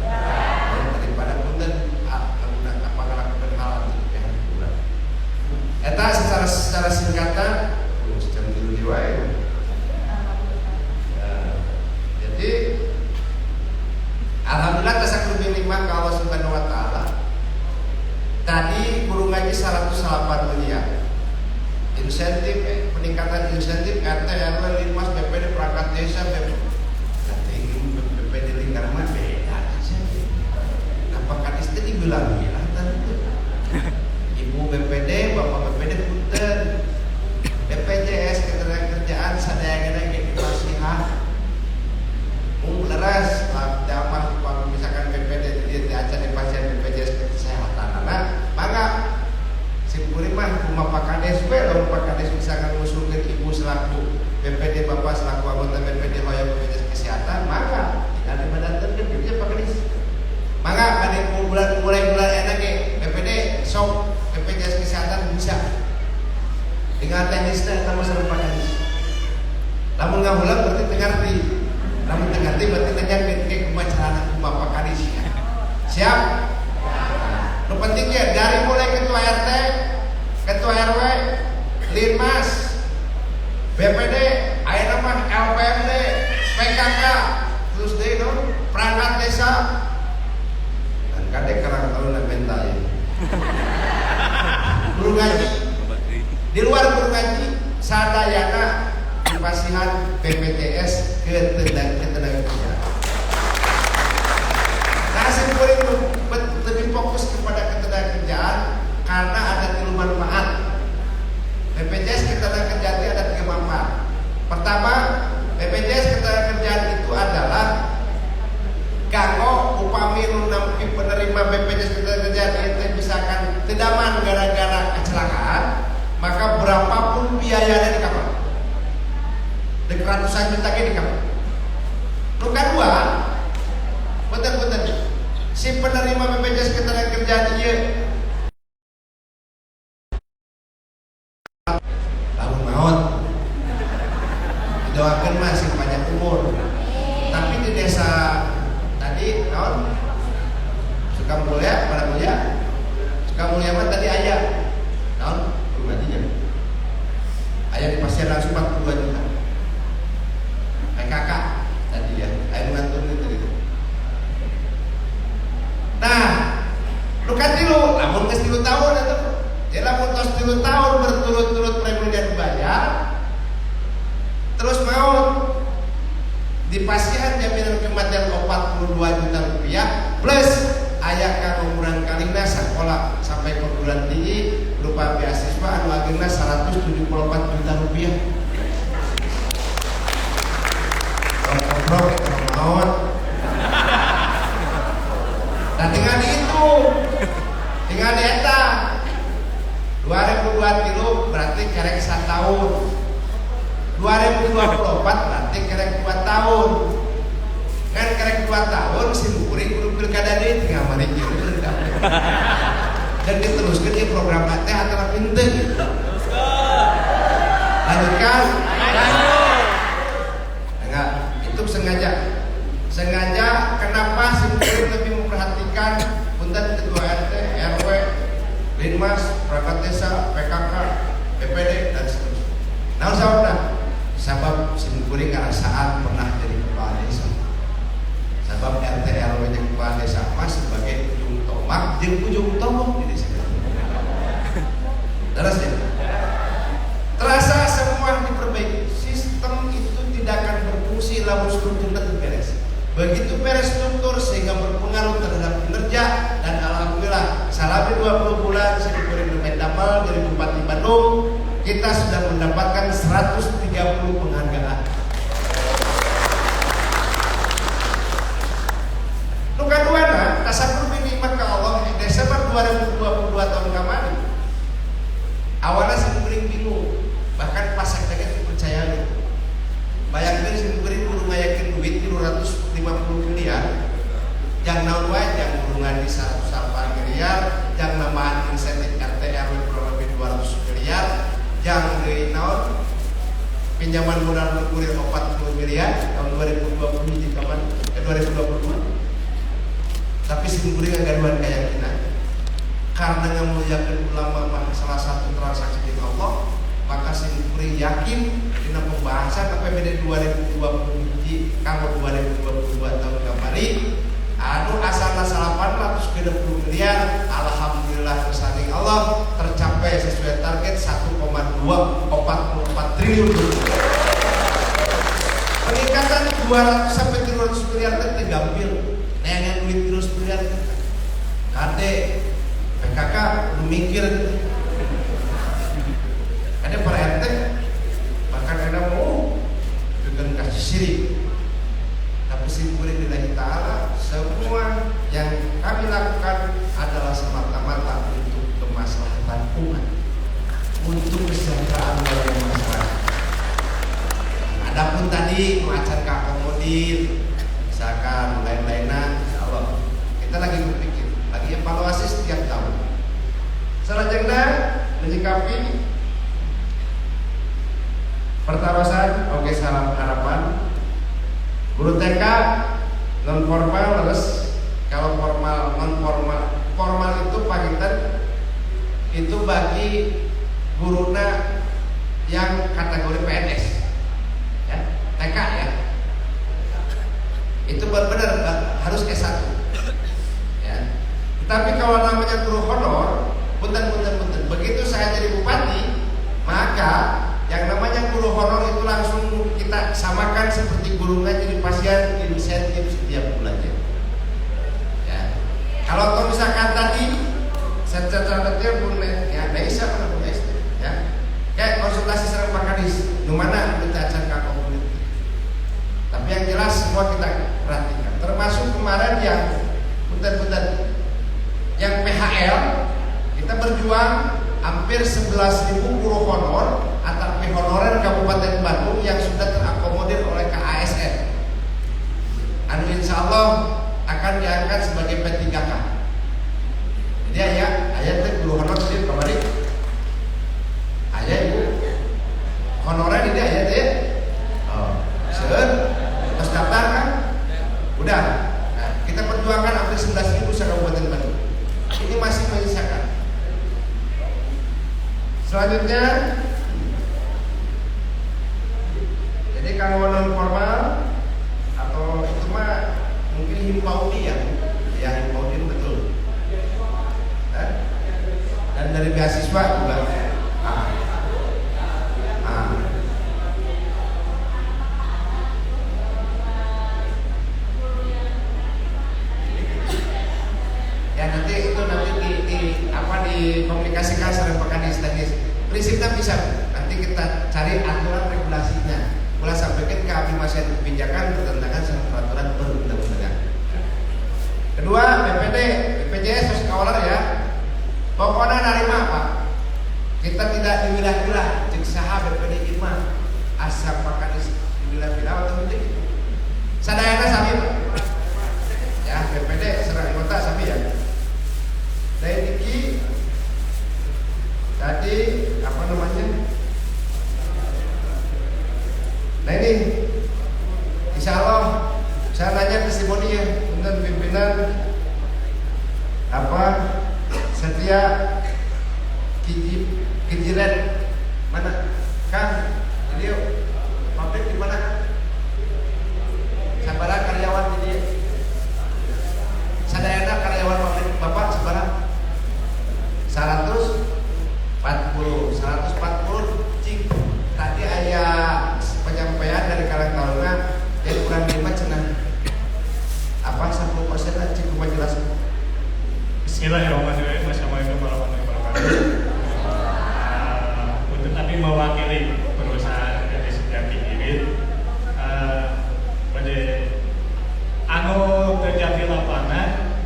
Daripada punten ngelakukan hal yang kurang. Eta secara singkatan secara dulu wae. Jadi alhamdulillah tasakur bilimah ke Allah Subhanahu wa taala. Tadi guru ngaji 108 miliar. Insentif peningkatan insentif RT RW Linmas BPD perangkat desa BPD lingkar mah beda aja. Kenapa Kadis tadi bilang tadi Ibu BPD, Bapak BPD punten. BPJS ketenagakerjaan sadayana ge dipasihan. Leres damah kalau misalkan BPD dia diacan di pasien BPJS kesehatan. Nah, maka Simpuring mah rumah Pak Kades we, lamun Pak Kades misalkan ngusulkeun ibu selaku BPD Bapak selaku anggota BPD hoyong BPJS kesehatan, maka tidak dibadankeun kerja Pak Kades. Maka pada mulai bulan insya. Tinggal teknisnya sama serempak hadis. Namun ngahulang berarti tengarti. Namun tengarti berarti nanya ke kemacaran bapak hadis. Siap? Yang pentingnya dari mulai ketua RT, ketua RW, Linmas, BPD, ayeuna mah LPMD, PKK, terus deh dong perangkat desa. Dan kadek karang tahu nak mental ya. Guru ngaji, di luar guru ngaji, sadayana dipasihan BPJS ke tenaga kerja. Nah, simpuling lebih fokus kepada ketenaga kerjaan karena ada 3 manfaat. BPJS ketenaga kerjaan itu ada 3 manfaat. Pertama, BPJS ketenaga kerjaan itu adalah kanggo upami nampi penerima BPJS ketenaga kerjaan itu misalkan tedaman gara-gara kecelakaan, maka berapapun biayanya di kapal. Dek ratusan juta di kapal. Yang kedua, betul-betul si penerima BPJS ketenaga kerjaan dia lalu maut doakan masih panjang umur. Tapi di desa tadi kawan Sukamulya, pada mulia Sukamulya mah tadi ayah kawan pribadinya ayah di pasien langsung 42 juta PKK tadi ya ayah ngantur itu. Nah, lu kan tilu, namun ke 3 tahun itu, ya namun tos 3 tahun berturut-turut preminya dibayar, terus mau dipasihan jaminan kematian 42 juta rupiah plus ayah kang umuran kalina sekolah sampai perguruan tinggi berupa beasiswa anu agengna 174 juta rupiah. Goblok eta maot. Nah tinggal di itu, tinggal di eta 2023 berarti kerek 1 tahun, 2024 berarti kerek 2 tahun. Kan kerek 2 tahun simkuring kudu pilkada deui tinggal mari kieu. Dan diteruskeun di program teh antara pinten. Lanjutkan. Enggak, itu sengaja kenapa simkuring lebih memperhatikan punten ketua RT, RW, Linmas, perangkat desa, PKK, BPD dan seterusnya. Nah, saudara, sabab simkuring ngarasaan pernah jadi kepala desa. Sabab RT, RW jadi kepala desa mas sebagai ujung tombak, jeung ujung tombak di desa. Terus ya. Terasa semua diperbaiki. Sistem itu tidak akan berfungsi lamun strukturnya beres. Begitu beres struktur sehingga berpengaruh terhadap kinerja dan alhamdulillah selama 20 bulan saya diberi Mendapal dari Bupati Bandung kita sudah mendapatkan 130 penghargaan. Nuka duana tasakur binikmat ke Allah Desember 2022 tahun kemarin awalnya saya bingung bahkan pas saya dipercaya gitu. Bayangkan sih beri kudu ngayakin duit 350 miliar yang naon wae yang kurungan di 108 miliar yang namaan insentif RT RW kurang lebih 200 miliar yang deui naon pinjaman modal berkurir 40 miliar tahun 2020 di kapan 2022 tapi simkuring ngagaduhan keyakinan karena ngamuliakeun ulama salah satu transaksi di Allah maka simkuring yakin dina pembahasan APBD 2020 kanggo 2022 tahun kamari anu asalna 860 miliar alhamdulillah kesaning Allah tercapai sesuai target 1,244 triliun rupiah. Peningkatan 200 sampai 300 miliar teh gampil. Neangan duit 300 miliar kade PKK lu mikir ada para RT bahkan ada mau dengan kasih sirik tapi simpuling lillahi ta'ala semua yang kami lakukan adalah semata-mata untuk kemaslahatan umat untuk kesejahteraan warga masyarakat. Adapun tadi macan kakomodir misalkan lain-lainnya insyaallah kita lagi berpikir lagi evaluasi setiap tahun. Selanjutnya menyikapi pertarusan oke salam harapan guru TK non formal terus kalau formal non formal itu pagitan itu bagi guruna yang kategori PNS ya TK ya itu benar-benar harus S1 ya. Tetapi kalau namanya guru honor punten begitu saya jadi bupati maka yang namanya guru honor itu langsung kita samakan seperti guru ngaji di pasien insentif setiap bulannya ya. Kalau kau misalkan tadi secara pun ya bisa mana ya kayak konsultasi serang Pak Kadis dimana kita acara komunitas. Tapi yang jelas semua kita perhatikan termasuk kemarin yang punten yang PHL kita berjuang hampir 11.000 guru honor atau honorer Kabupaten Bandung yang sudah terakomodir oleh KASN. Insya Allah akan diangkat sebagai P3K. Jadi ayat guru honor di kemarin. Ayat ibu honorer ini ayat ya. Terus daftar kan? Udah. Nah, kita perjuangkan hampir 11.000 se-Kabupaten Bandung. Ini masih menyisakan. Selanjutnya, jadi kalau non formal atau itu mah mungkin himpaudi ya himpaudi betul. Dan dari beasiswa juga. Ya nanti dikomunikasikan secara pekanis teknis. Prinsipnya bisa nanti kita cari aturan regulasinya. Mulai sampaikan ke Abdi Masih kebijakan bertentangan dengan peraturan perundang-undangan. Kedua, BPJS harus kawalan ya. Pokoknya narima Pak. Kita tidak diwilah-wilah. Cek saha BPD imah asal pakanis diwilah-wilah atau penting. Sadayana sami Pak. Ya BPD serang anggota sami ya. Dari Diki tadi apa namanya? Nah ini insya Allah saya nanya testimoni ya untuk pimpinan apa setia Kijiran mana Kang jadi pabrik di mana Kang? Sabara karyawan di dia sadayana karyawan pabrik Bapak sabara 140 cik tadi ayah penyampaian dari kalangan tahunnya yang kurang 5 cenah apa 10% lah cik cuma jelas. Bismillahirrahmanirrahim. Assalamualaikum warahmatullahi wabarakatuh. Untuk tadi mewakili perusahaan dari Setiati Irit pada anu terjadi lapangan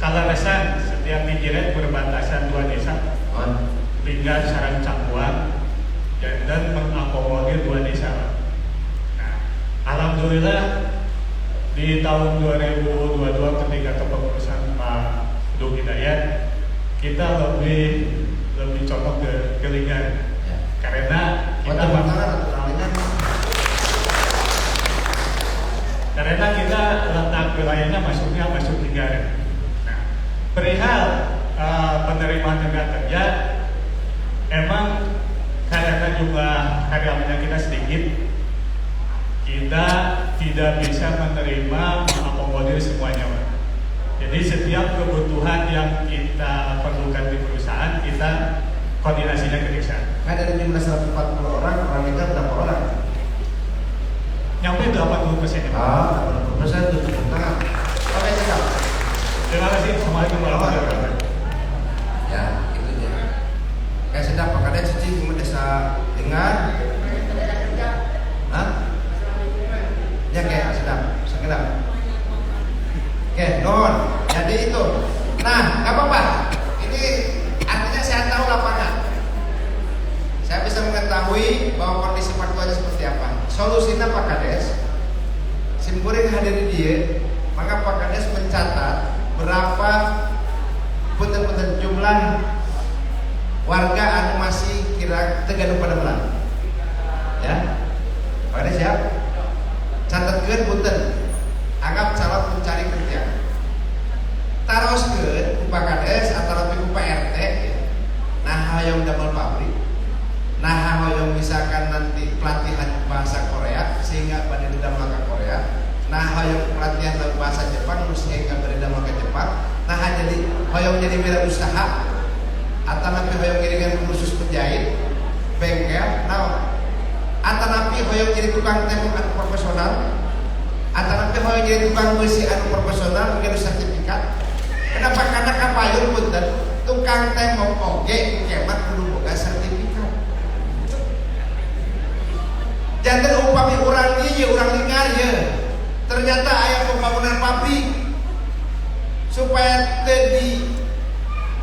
Kalaresan Setiati Irit berbatasan 2 desa Linggar Sarang Cangkuang dan mengakomodir 2 desa. Nah, alhamdulillah di tahun 2022 ketika kepengurusan Pak Duk Hidayat kita lebih condong ke Linggar karena kita letak wilayahnya masuk Linggar. Nah, perihal penerimaan tenaga kerja emang karena jumlah karyawannya kita sedikit, kita tidak bisa menerima mengakomodir semuanya, Pak. Jadi setiap kebutuhan yang kita perlukan di perusahaan kita koordinasinya ke desa. Kan dari jumlah 140 orang kita berapa orang? Nyampe 80% ya, Pak. 80% itu tangan. Oke, cekap. Terima kasih. Assalamualaikum warahmatullahi wabarakatuh. Ya, itu dia. Kayak sedap Pak Kades cuci di desa dengan ya kayak sedap, sekedap. Oke, non. Jadi itu. Nah, nggak apa-apa. Ini artinya saya tahu lapangan. Saya bisa mengetahui bahwa kondisi faktualnya seperti apa. Solusinya Pak Kades, simpuring hadir di dia, maka Pak Kades mencatat berapa punten jumlah warga anu masih kira tegaduh pada belah. Ya. Pada siap? Catatkeun punten. Anggap calon pencari kerja. Taroskeun ku Pak Kades atau ku Pak RT. Nah, hoyong damel pabrik. Nah, hoyong misalkan nanti pelatihan bahasa Korea sehingga pada damel ke Korea. Nah, hoyong pelatihan bahasa Jepang sehingga pada damel ke Jepang. Nah, jadi hoyong jadi wirausaha atau nanti hoyong kiringan kursus penjahit bengkel. Nah, atau nanti hoyong jadi tukang tembok anu profesional, atau nanti hoyong jadi tukang besi anu profesional mungkin sertifikat. Kenapa? Karena kapayun punten tukang tembok oge kemat kudu boga sertifikat. Janten upami urang ieu urang lingar ye. Ternyata aya pembangunan pabrik supaya tadi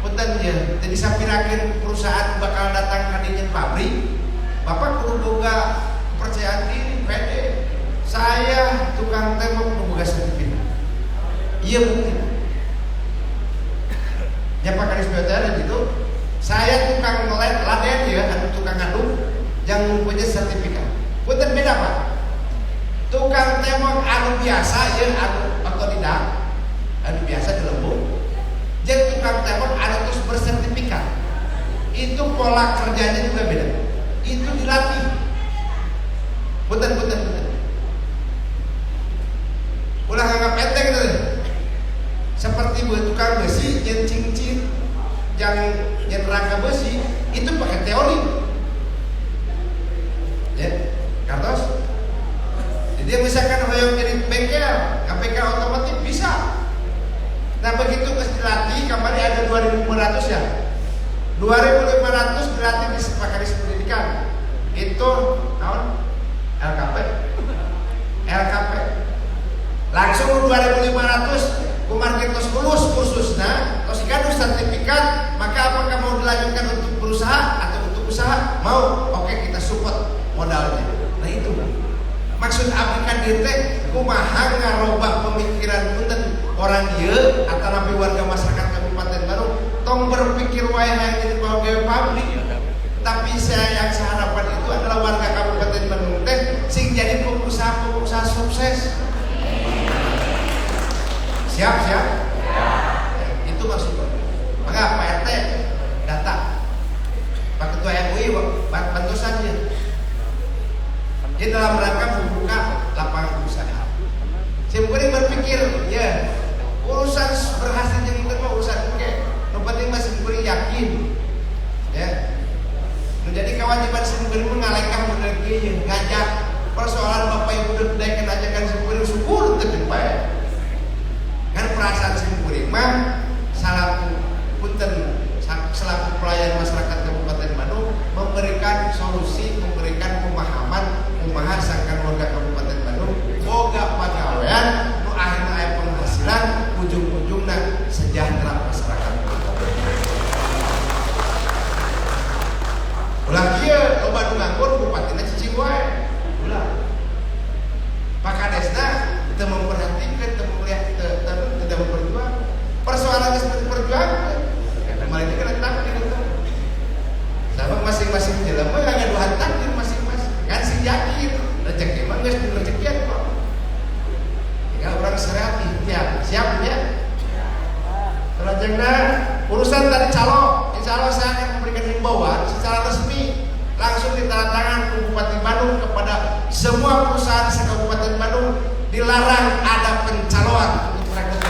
punten ye, tadi sapirakeun perusahaan bakal datang ka dieu pabrik. Bapak kudu boga kepercayaan diri, pede. Saya tukang tembok kudu boga sertifikat. Iya bukti. Ya Pak Kadis PTN gitu. Saya tukang laden ya, tukang ngaduk yang mempunyai sertifikat. Punten beda Pak. Tukang tembok anu biasa ya, anu otodidak, anu biasa di lembut. Jadi tukang tembok anu terus bersertifikat. Itu pola kerjanya juga beda. Itu dilatih. Punten. Ulah nganggap enteng gitu. Seperti buat tukang besi yang cincin yang rangka besi itu pakai teori ya kartos. Jadi misalkan hoyong jadi bengkel KPK otomatis bisa. Nah begitu dilatih kemarin ada 2.500 ya 2.500 dilatih di Sekretaris Pendidikan itu tahun LKP langsung 2.500 kumarket tos lulus kursusnya, tos ikanu sertifikat, maka apakah mau dilanjutkan untuk berusaha atau untuk usaha? Mau, oke kita support modalnya. Nah itu maksud aplikan dirte, kumaha ngarobah pemikiran punten orang ieu atau nabi warga masyarakat Kabupaten Bandung, tong berpikir wae yang jadi pegawai pabrik. Tapi saya yang seharapan itu adalah warga Kabupaten Bandung teh sing jadi pengusaha sukses. Siap? Ya. Itu maksudnya. Maka Pak RT data Pak Ketua MUI bantu saja. Dia dalam rangka membuka lapangan usaha. Saya mungkin berpikir, ya urusan berhasil jadi itu mah urusan oke. Yang penting masih mungkin yakin, ya. Menjadi kewajiban sendiri mengalihkan energi ngajak persoalan bapak ibu dan daikan ajakan sendiri syukur terjemah. Kan perasaan simpuring mah selaku pelayan masyarakat Kabupaten Bandung memberikan solusi, memberikan pemahaman kumaha sangkan warga Kabupaten Bandung boga pagawean nu akhirna aya penghasilan ujung-ujungna sejahtera masyarakat. Ulah kieu loba nu nganggur bupatina cicing wae. Ulah. Pak Kadesna teu memperhatikan, teu melihat, tidak berjuang. Persoalannya seperti perjuangan. Kemarin ini kan takdir itu. Sama masing-masing jelema ngaduhan takdir masing-masing. Kan si yakin rezeki mah geus rezekian kok. Tinggal orang sereati ya, siap ya. Selanjutnya urusan tadi calo, insya Allah saya akan memberikan himbauan secara resmi langsung ditandatangan Bupati Bandung kepada semua perusahaan se-Kabupaten Bandung dilarang ada pencaloan untuk rekrut.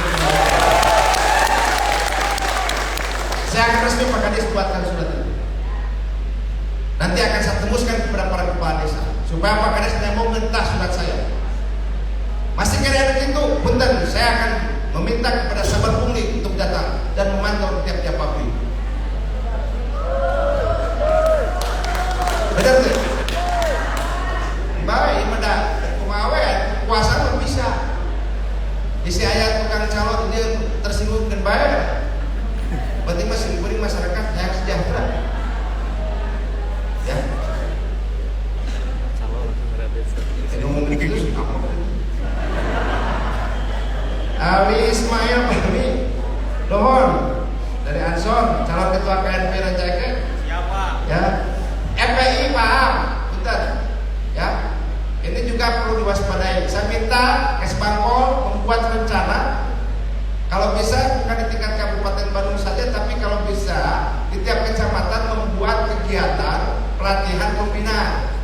Saya akan resmi Pak Kadis buatkan surat itu. Nanti akan saya tembuskan kepada para kepala desa supaya Pak Kadis tidak mau mentah surat saya. Masih kira itu, punten saya akan meminta kepada sahabat pungli untuk datang dan memantau tiap-tiap pabrik. Benar tuh? Baik, meda kumawe kuasa bisa. Isi ayat tukang calon dia tersinggung dan bayar. Berarti masih beri masyarakat yang sejahtera. Ya. Ngomong begitu apa? Ali Ismail Fahmi Dohon dari Ansor, calon ketua KNP Rancaike. kita Kesbangpol membuat rencana, kalau bisa bukan di tingkat Kabupaten Bandung saja, tapi kalau bisa di tiap kecamatan membuat kegiatan pelatihan pembinaan.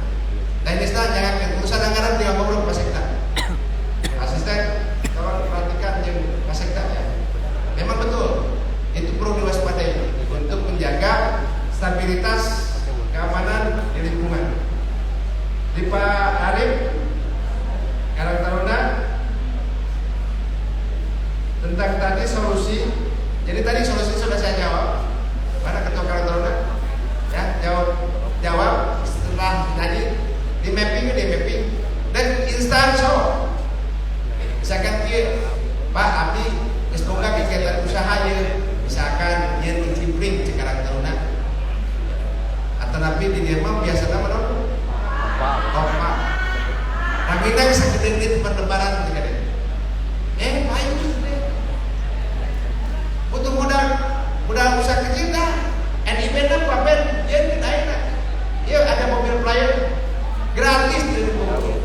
Nah ini jangan urusan anggaran dia ngobrol Pak Sekda. Asisten, tolong perhatikan yang Pak Sekda ya. Memang betul, itu perlu diwaspadai untuk menjaga stabilitas keamanan di lingkungan. Di Pak Arif Karang Taruna tentang tadi solusi. Jadi tadi solusi sudah saya jawab. Mana Ketua Karang Taruna? Ya, jawab setelah tadi di mapping dan instan show. Misalkan dia Pak Abdi semoga kegiatan usaha ya, misalkan dia dicimpring di Karang Taruna atau nabi di dia mah biasa nama dong Pak nabi kita bisa kedengit perlebaran ketika dia baik deh butuh modal usaha kecil dah NIB dah papen dia tidak enak dia ada mobil player gratis dari mobil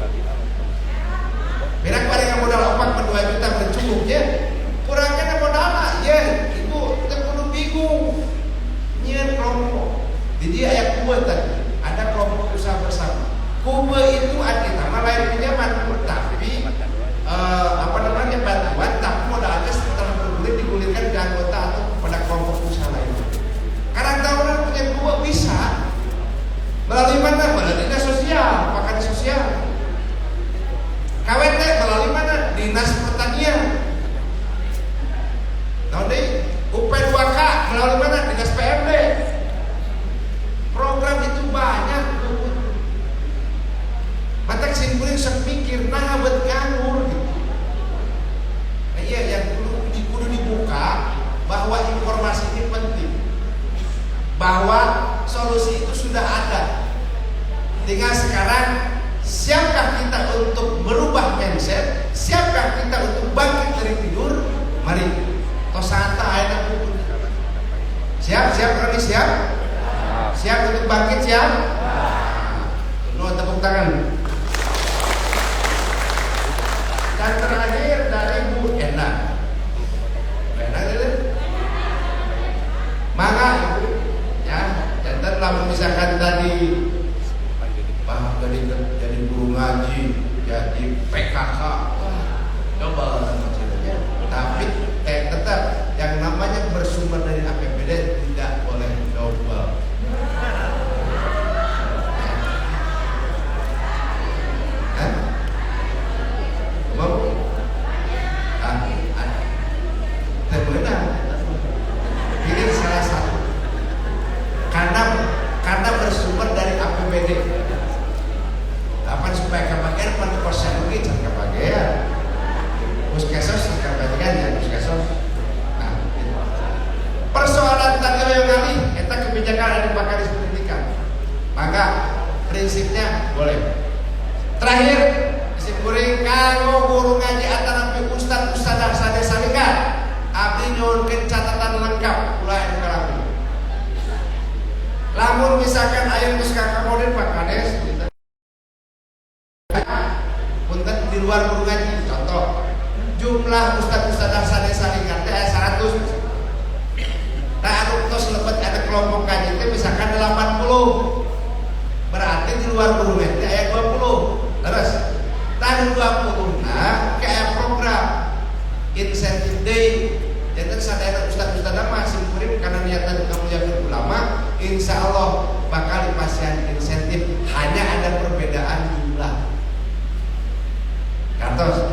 berak pada yang modal 4 juta bercukup ya kurangnya modal ya ibu kita perlu bingung nyian kelompok jadi ayat kuba tadi ada kelompok usaha bersama kuba itu ada nama lain pinjaman tapi bantuan tapi modalnya setelah bergulir digulirkan ke anggota atau pada kelompok usaha lain. Karena tahunan punya kuba bisa melalui mana? Melalui dinas sosial, pakar sosial. KWT melalui mana? Dinas pertanian. Nanti UP2K melalui mana? Dinas PMD. Program itu banyak. Mata simpuling sepikir nah buat nganggur gitu. Nah, iya yang kudu dibuka bahwa informasi ini penting. Bahwa solusi itu sudah ada. Tinggal sekarang siapkah kita untuk merubah mindset? Siapkah kita untuk bangkit dari tidur? Mari. Tosanta ayat pun. Siap Rani siap? Siap untuk bangkit siap? Penuh tepuk tangan. Dan terakhir dari Bu Ena. Ena itu? Maka Ibu ya, jangan lah misalkan tadi Pak jadi guru ngaji, jadi PKK, coba maksudnya. Tapi tetap yang namanya bersumber dari APBD tidak boleh double. Ini salah satu karena bersumber dari APBD. Apa supaya kebagian persen mungkin jangan kebagian. Puskesmas kebagian ya puskesmas. Nah, persoalan tadi yang kali kita kebijakan ada pakar pendidikan. Maka prinsipnya boleh. Terakhir kuring kanggo guru ngaji atanapi ustad-ustadah sadesa-sadeka abdi nyuhunkeun catatan lengkap ulah anu kalamu. Lamun misalkan aya geus kakamodin Pak Kades punten di luar guru ngaji contoh jumlah ustad-ustadah sadesa-sadeka teh aya 100. Nah anu tos lebet ada kelompok ngaji teh misalkan 80. Berarti di luar guru ngaji aya 20. Terus tahun 20 nah kayak program insentif day jadi sadaya ustad-ustad masih murid karena niatan kamu jadi ulama insya Allah bakal dipasang insentif hanya ada perbedaan jumlah. Kantos